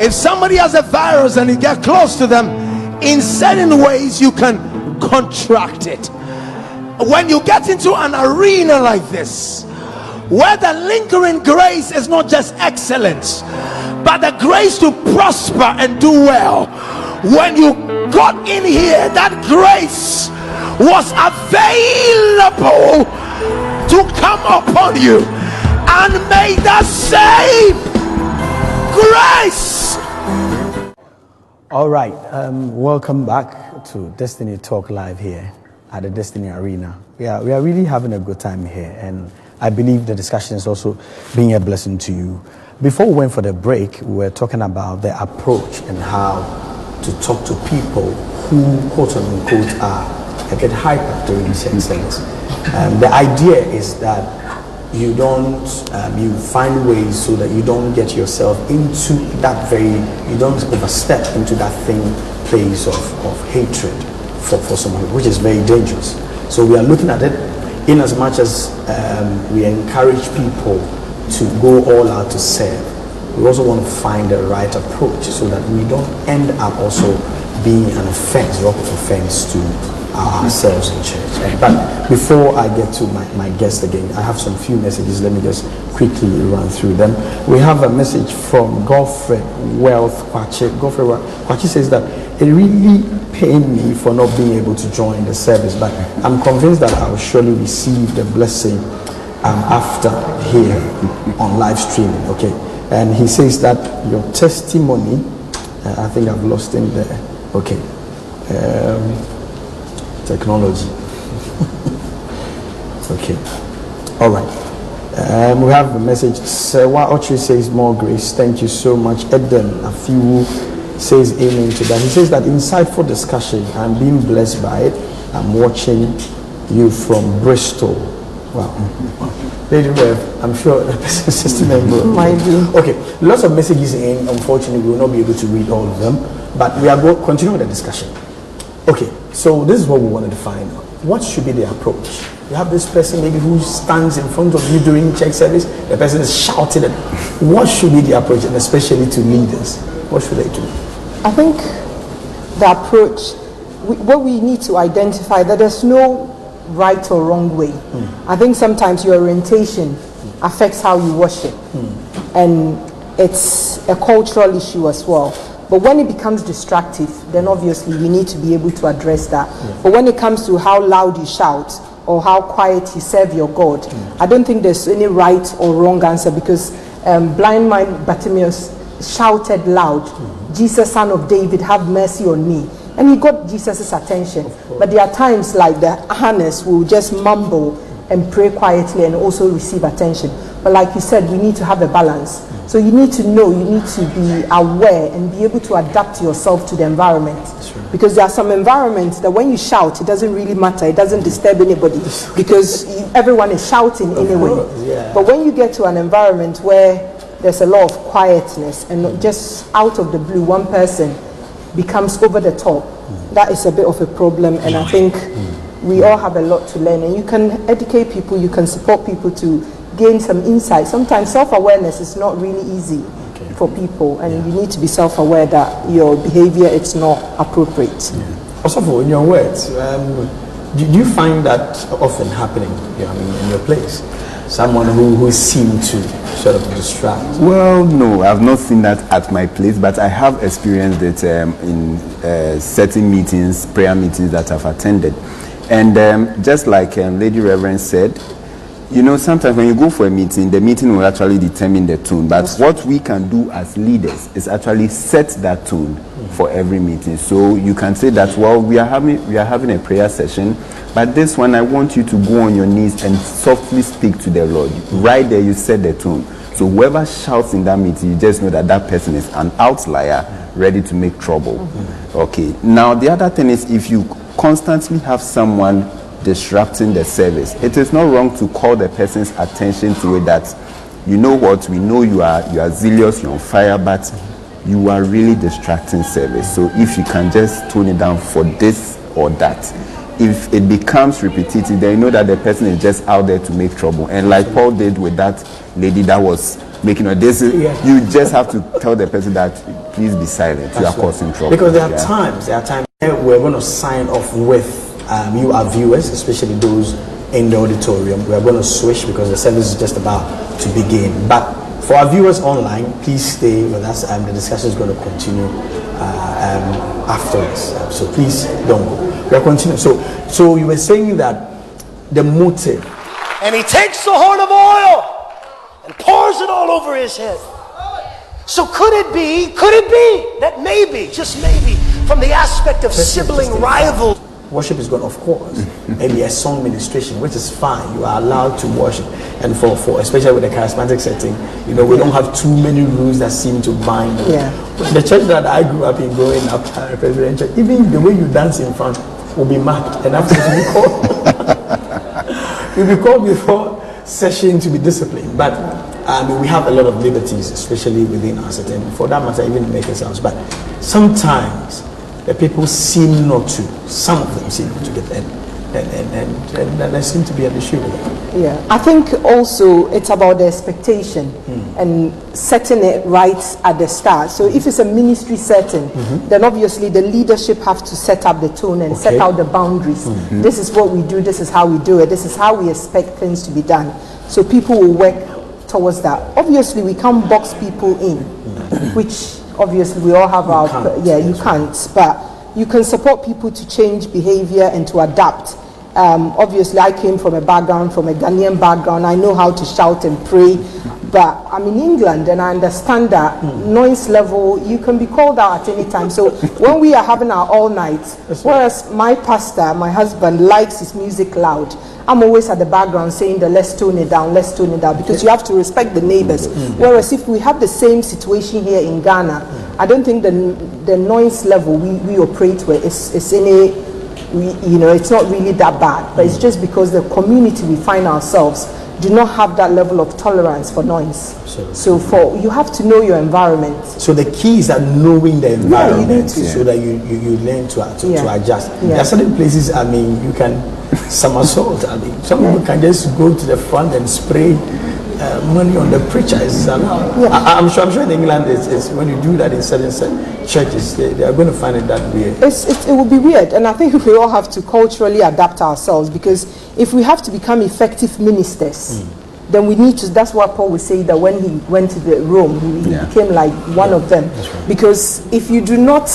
If somebody has a virus and you get close to them, in certain ways you can contract it. When you get into an arena like this, where the lingering grace is not just excellence, but the grace to prosper and do well, when you got in here, that grace was available to come upon you, and may that same grace. All right, welcome back to Destiny Talk Live here at the Destiny Arena. We are really having a good time here, and I believe the discussion is also being a blessing to you. Before we went for the break, we were talking about the approach and how to talk to people who, quote unquote, are a bit hyper during church service. The idea is that you don't, you find ways so that you don't get yourself into that you don't overstep into that place of hatred for someone, which is very dangerous. So we are looking at it in as much as we encourage people to go all out to serve. We also want to find the right approach so that we don't end up also being an offense, rock of offense to ourselves in church. But before I get to my guest again, I have some few messages. Let me just quickly run through them. We have a message from Godfrey Wealth Kwachi. Godfrey Kwachi says that it really pained me for not being able to join the service, but I'm convinced that I will surely receive the blessing after here on live streaming. Okay, and he says that your testimony, I think I've lost him there. Okay, technology. Okay, all right. We have a message. Sewa Ochi says more grace. Thank you so much. Eden Afiwu says amen to that. He says that insightful discussion. I'm being blessed by it. I'm watching you from Bristol. Wow. Lady Rev, I'm sure the person system member. Okay, lots of messages in. Unfortunately, we will not be able to read all of them, but we are going to continue the discussion. Okay, so this is what we wanted to find out. What should be the approach? You have this person maybe who stands in front of you during church service. The person is shouting. What should be the approach, and especially to leaders? What should they do? I think the approach, what we need to identify that there's no right or wrong way. I think sometimes your orientation affects how you worship, and it's a cultural issue as well. But when it becomes destructive, then obviously we need to be able to address that. But when it comes to how loud you shout or how quiet you serve your God, I don't think there's any right or wrong answer, because blind man Bartimaeus shouted loud, Jesus, son of David, have mercy on me. And he got Jesus' attention. But there are times like the harness will just mumble and pray quietly and also receive attention. But like you said, we need to have a balance. So you need to know, you need to be aware and be able to adapt yourself to the environment. Because there are some environments that when you shout, it doesn't really matter, it doesn't disturb anybody because everyone is shouting anyway. But when you get to an environment where there's a lot of quietness and just out of the blue, one person becomes over the top, that is a bit of a problem, and I think we all have a lot to learn, and you can educate people, you can support people to gain some insight. Sometimes self-awareness is not really easy for people, and you need to be self-aware that your behavior is not appropriate. Also, in your words, do you find that often happening in your place? Someone who seemed to sort of distract? Well, no, I've not seen that at my place, but I have experienced it in certain meetings, prayer meetings that I've attended. And just like Lady Reverend said, you know, sometimes when you go for a meeting, the meeting will actually determine the tone. But what we can do as leaders is actually set that tone for every meeting. So you can say that, well, we are having a prayer session, but this one I want you to go on your knees and softly speak to the Lord. Right there, you set the tone. So whoever shouts in that meeting, you just know that that person is an outlier, ready to make trouble. Okay. Now the other thing is, if you constantly have someone disrupting the service, it is not wrong to call the person's attention to it that, you know what, we know you are zealous, you're on fire, but you are really distracting service. So if you can just tone it down for this or that. If it becomes repetitive, then you know that the person is just out there to make trouble. And like Paul did with that lady that was making a decision, you just have to tell the person that, please be silent, you are causing trouble. Because there are times we're going to sign off with you, our viewers, especially those in the auditorium. We're going to switch because the service is just about to begin. But for our viewers online, please stay with us. The discussion is going to continue afterwards. So please don't go. We're continuing. So you were saying that the motive. And he takes the horn of oil and pours it all over his head. So could it be that maybe, just maybe, from the aspect of sibling rivalry, worship is going to, of course, maybe a song ministration, which is fine. You are allowed to worship. And for especially with the charismatic setting, you know, we don't have too many rules that seem to bind. The church that I grew up in growing up, Presbyterian Church, even the way you dance in front will be marked. And after you'll be called before session to be disciplined. But we have a lot of liberties, especially within our setting. For that matter, even make it sounds. But sometimes the people seem not to. Some of them seem not to get in. And there seems to be an issue with that. Yeah, I think also it's about the expectation and setting it right at the start. So if it's a ministry setting, then obviously the leadership have to set up the tone and set out the boundaries. This is what we do, this is how we do it, this is how we expect things to be done. So people will work towards that. Obviously we can't box people in, which obviously we all have you can't, but you can support people to change behavior and to adapt. Obviously I came from a Ghanaian background. I know how to shout and pray, but I'm in England and I understand that noise level, you can be called out at any time. So when we are having our all nights, whereas my pastor, my husband, likes his music loud, I'm always at the background saying that let's tone it down, because you have to respect the neighbors. Whereas if we have the same situation here in Ghana, I don't think the noise level we operate with is it's not really that bad, but it's just because the community we find ourselves do not have that level of tolerance for noise. So you have to know your environment. So the key is that knowing the environment, so that you learn to adjust. There are certain places, you can somersault. Some people can just go to the front and spray money on the preacher. Is allowed. I'm sure in England it's when you do that in certain churches, they are going to find it that weird. It will be weird, and I think we all have to culturally adapt ourselves, because if we have to become effective ministers, then we need to. That's what Paul would say, that when he went to Rome, he became like one of them. Right. Because if you do not,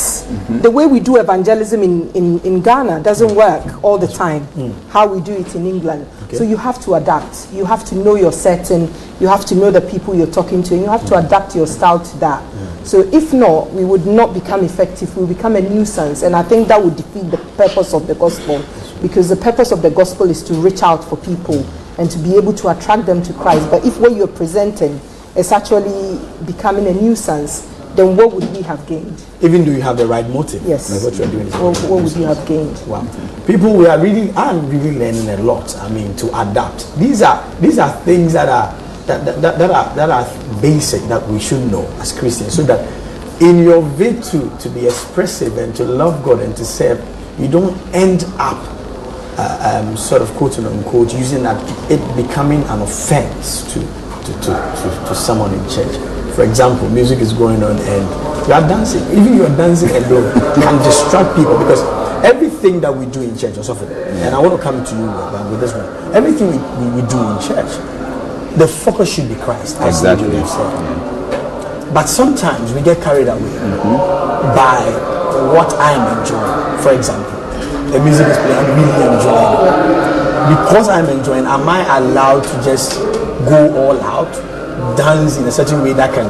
the way we do evangelism in Ghana doesn't work all the time. How we do it in England. So you have to adapt. You have to know your setting. You have to know the people you're talking to, and you have to adapt your style to that. So if not, we would not become effective. We become a nuisance, and I think that would defeat the purpose of the gospel. Because the purpose of the gospel is to reach out for people and to be able to attract them to Christ. But if what you're presenting is actually becoming a nuisance, then what would we have gained? Even though you have the right motive. Yes. Like what you're doing. What would you have gained? Wow. People, I'm really learning a lot. I mean, to adapt. These are things that are basic that we should know as Christians, so that in your bid to be expressive and to love God and to serve, you don't end up sort of quote unquote using that, it becoming an offense to someone in church. For example, music is going on and you are dancing. Even you are dancing alone can distract people, because everything that we do in church, and I want to come to you with this one. Everything we do in church, the focus should be Christ. Exactly. But sometimes we get carried away by what I'm enjoying. For example, the music is playing, I'm really enjoying it. Because I'm enjoying, am I allowed to just go all out, dance in a certain way that can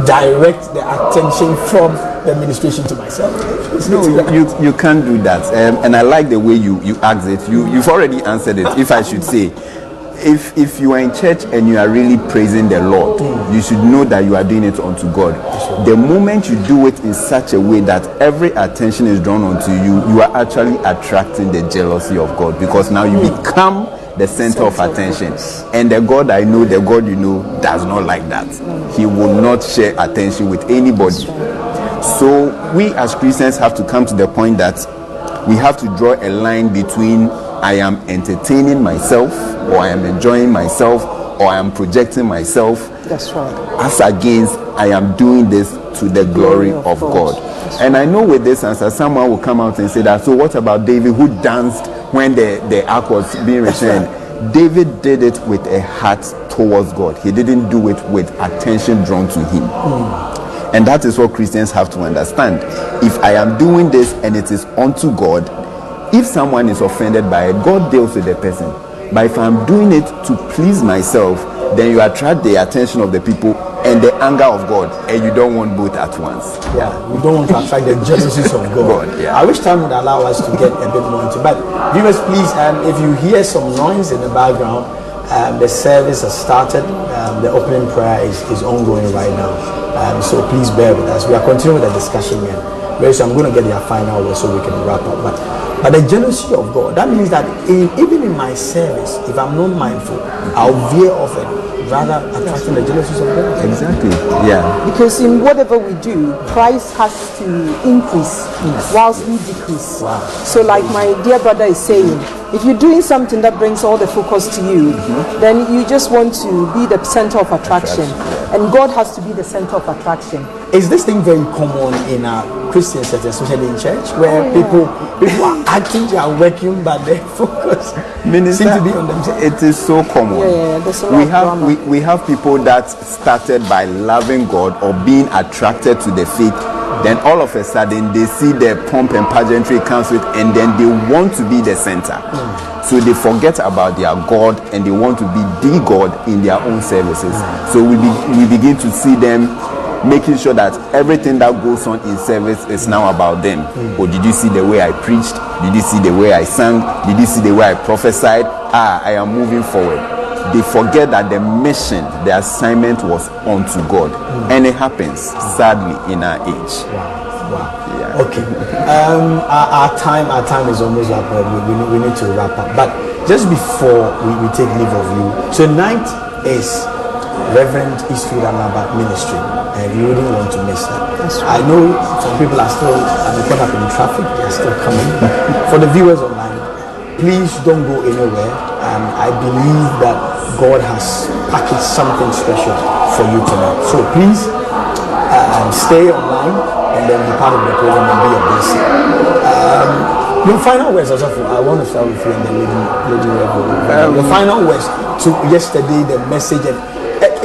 direct the attention from the administration to myself? No, you can't do that. And I like the way you asked it. You've already answered it, if I should say. If you are in church and you are really praising the Lord, you should know that you are doing it unto God. The moment you do it in such a way that every attention is drawn onto you, you are actually attracting the jealousy of God, because now you become the center of attention. And the God I know, the God you know, does not like that. He will not share attention with anybody. So we as Christians have to come to the point that we have to draw a line between I am entertaining myself, or I am enjoying myself, or I am projecting myself. That's right. As against I am doing this to the glory of God. And I know with this answer, someone will come out and say that, so what about David, who danced when the ark was being returned? David did it with a heart towards God. He didn't do it with attention drawn to him. And that is what Christians have to understand. If I am doing this and it is unto God, if someone is offended by it, God deals with the person. But if I'm doing it to please myself, then you attract the attention of the people and the anger of God, and you don't want both at once. Yeah, we don't want to attract the jealousies of God. I wish time would allow us to get a bit more into it. But viewers, please, if you hear some noise in the background, the service has started. The opening prayer is ongoing right now. So please bear with us. We are continuing with the discussion here. Very soon I'm going to get their final word so we can wrap up. But the jealousy of God, that means that even in my service, if I'm not mindful, I'll veer off it, rather attracting the jealousies of God. Exactly. Yeah. Because in whatever we do, Christ has to increase whilst we decrease. Wow. So like my dear brother is saying, if you're doing something that brings all the focus to you, then you just want to be the center of attraction. And God has to be the center of attraction. Is this thing very common in our Christian settings, especially in church, where people are acting, they are working, but their focus seems to be on themselves? It is so common. There's a lot of drama. We have people that started by loving God or being attracted to the faith. Then all of a sudden they see the pomp and pageantry comes with, and then they want to be the center. So they forget about their God and they want to be the God in their own services. So we begin to see them making sure that everything that goes on in service is now about them. Or did you see the way I preached? Did you see the way I sang? Did you see the way I prophesied? I am moving forward. They forget that the mission, the assignment was unto God. And it happens, sadly, in our age. Wow. Yeah. Okay. Our time is almost up. We need to wrap up. But just before we take leave of you, tonight is Reverend Eastfield Amaba Ministry, and you wouldn't want to miss that. I know some people are still caught up in traffic, they are still coming, but for the viewers online, please don't go anywhere. I believe that God has packaged something special for you tonight. So please stay online and then be part of the program and be a blessing. Your final words, I want to start with you and then Lady Reverend. Your final words to yesterday, the message, and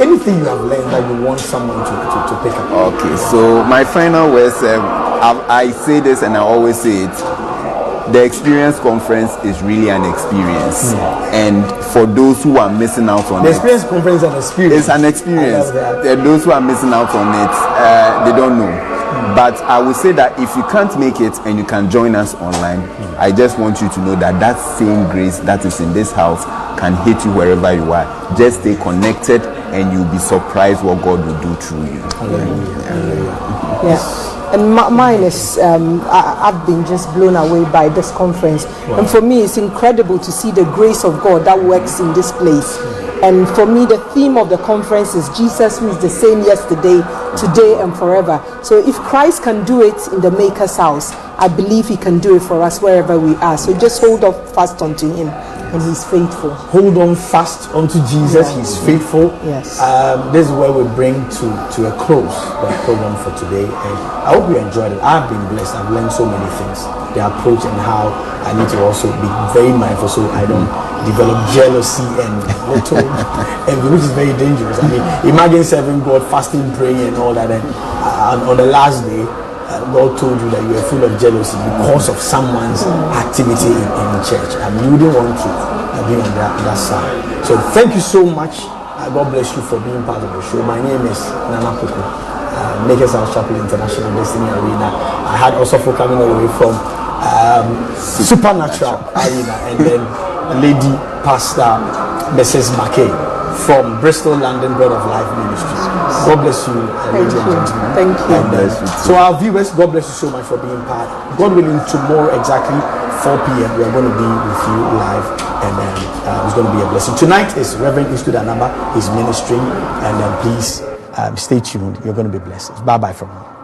anything you have learned that you want someone to pick up. Okay, so my final words, I say this and I always say it. The experience conference is really an experience, and for those who are missing out on the experience conference is an experience. It's an experience. Those who are missing out on it, they don't know. But I would say that if you can't make it and you can join us online, I just want you to know that that same grace that is in this house can hit you wherever you are. Just stay connected and you'll be surprised what God will do through you. Yeah. And mine is, I've been just blown away by this conference. Wow. And for me, it's incredible to see the grace of God that works in this place. And for me, the theme of the conference is Jesus, who is the same yesterday, today, and forever. So if Christ can do it in the Maker's house, I believe he can do it for us wherever we are. So just hold up fast unto him. And he's faithful. Hold on fast unto Jesus. He's faithful. Yes. This is where we bring to a close the program for today. And I hope you enjoyed it. I've been blessed. I've learned so many things. The approach and how I need to also be very mindful so I don't develop jealousy and little envy, which is very dangerous. I mean, imagine serving God, fasting, praying, and all that. And on the last day, God told you that you are full of jealousy because of someone's activity in church. I mean, you wouldn't want to be on that side. So thank you so much. God bless you for being part of the show. My name is Nana Puku, Makers House Chapel International Destiny Arena. I had also coming all the way from Supernatural Arena, and then Lady Pastor Mrs. Markey from Bristol, London, Bread of Life Ministries. God bless you, ladies and gentlemen. Thank you. And, so our viewers, God bless you so much for being part. God willing, tomorrow exactly 4 p.m. we are going to be with you live, and it's going to be a blessing. Tonight is Reverend Istu Danaba. He's ministering, and please stay tuned. You're going to be blessed. Bye bye from me.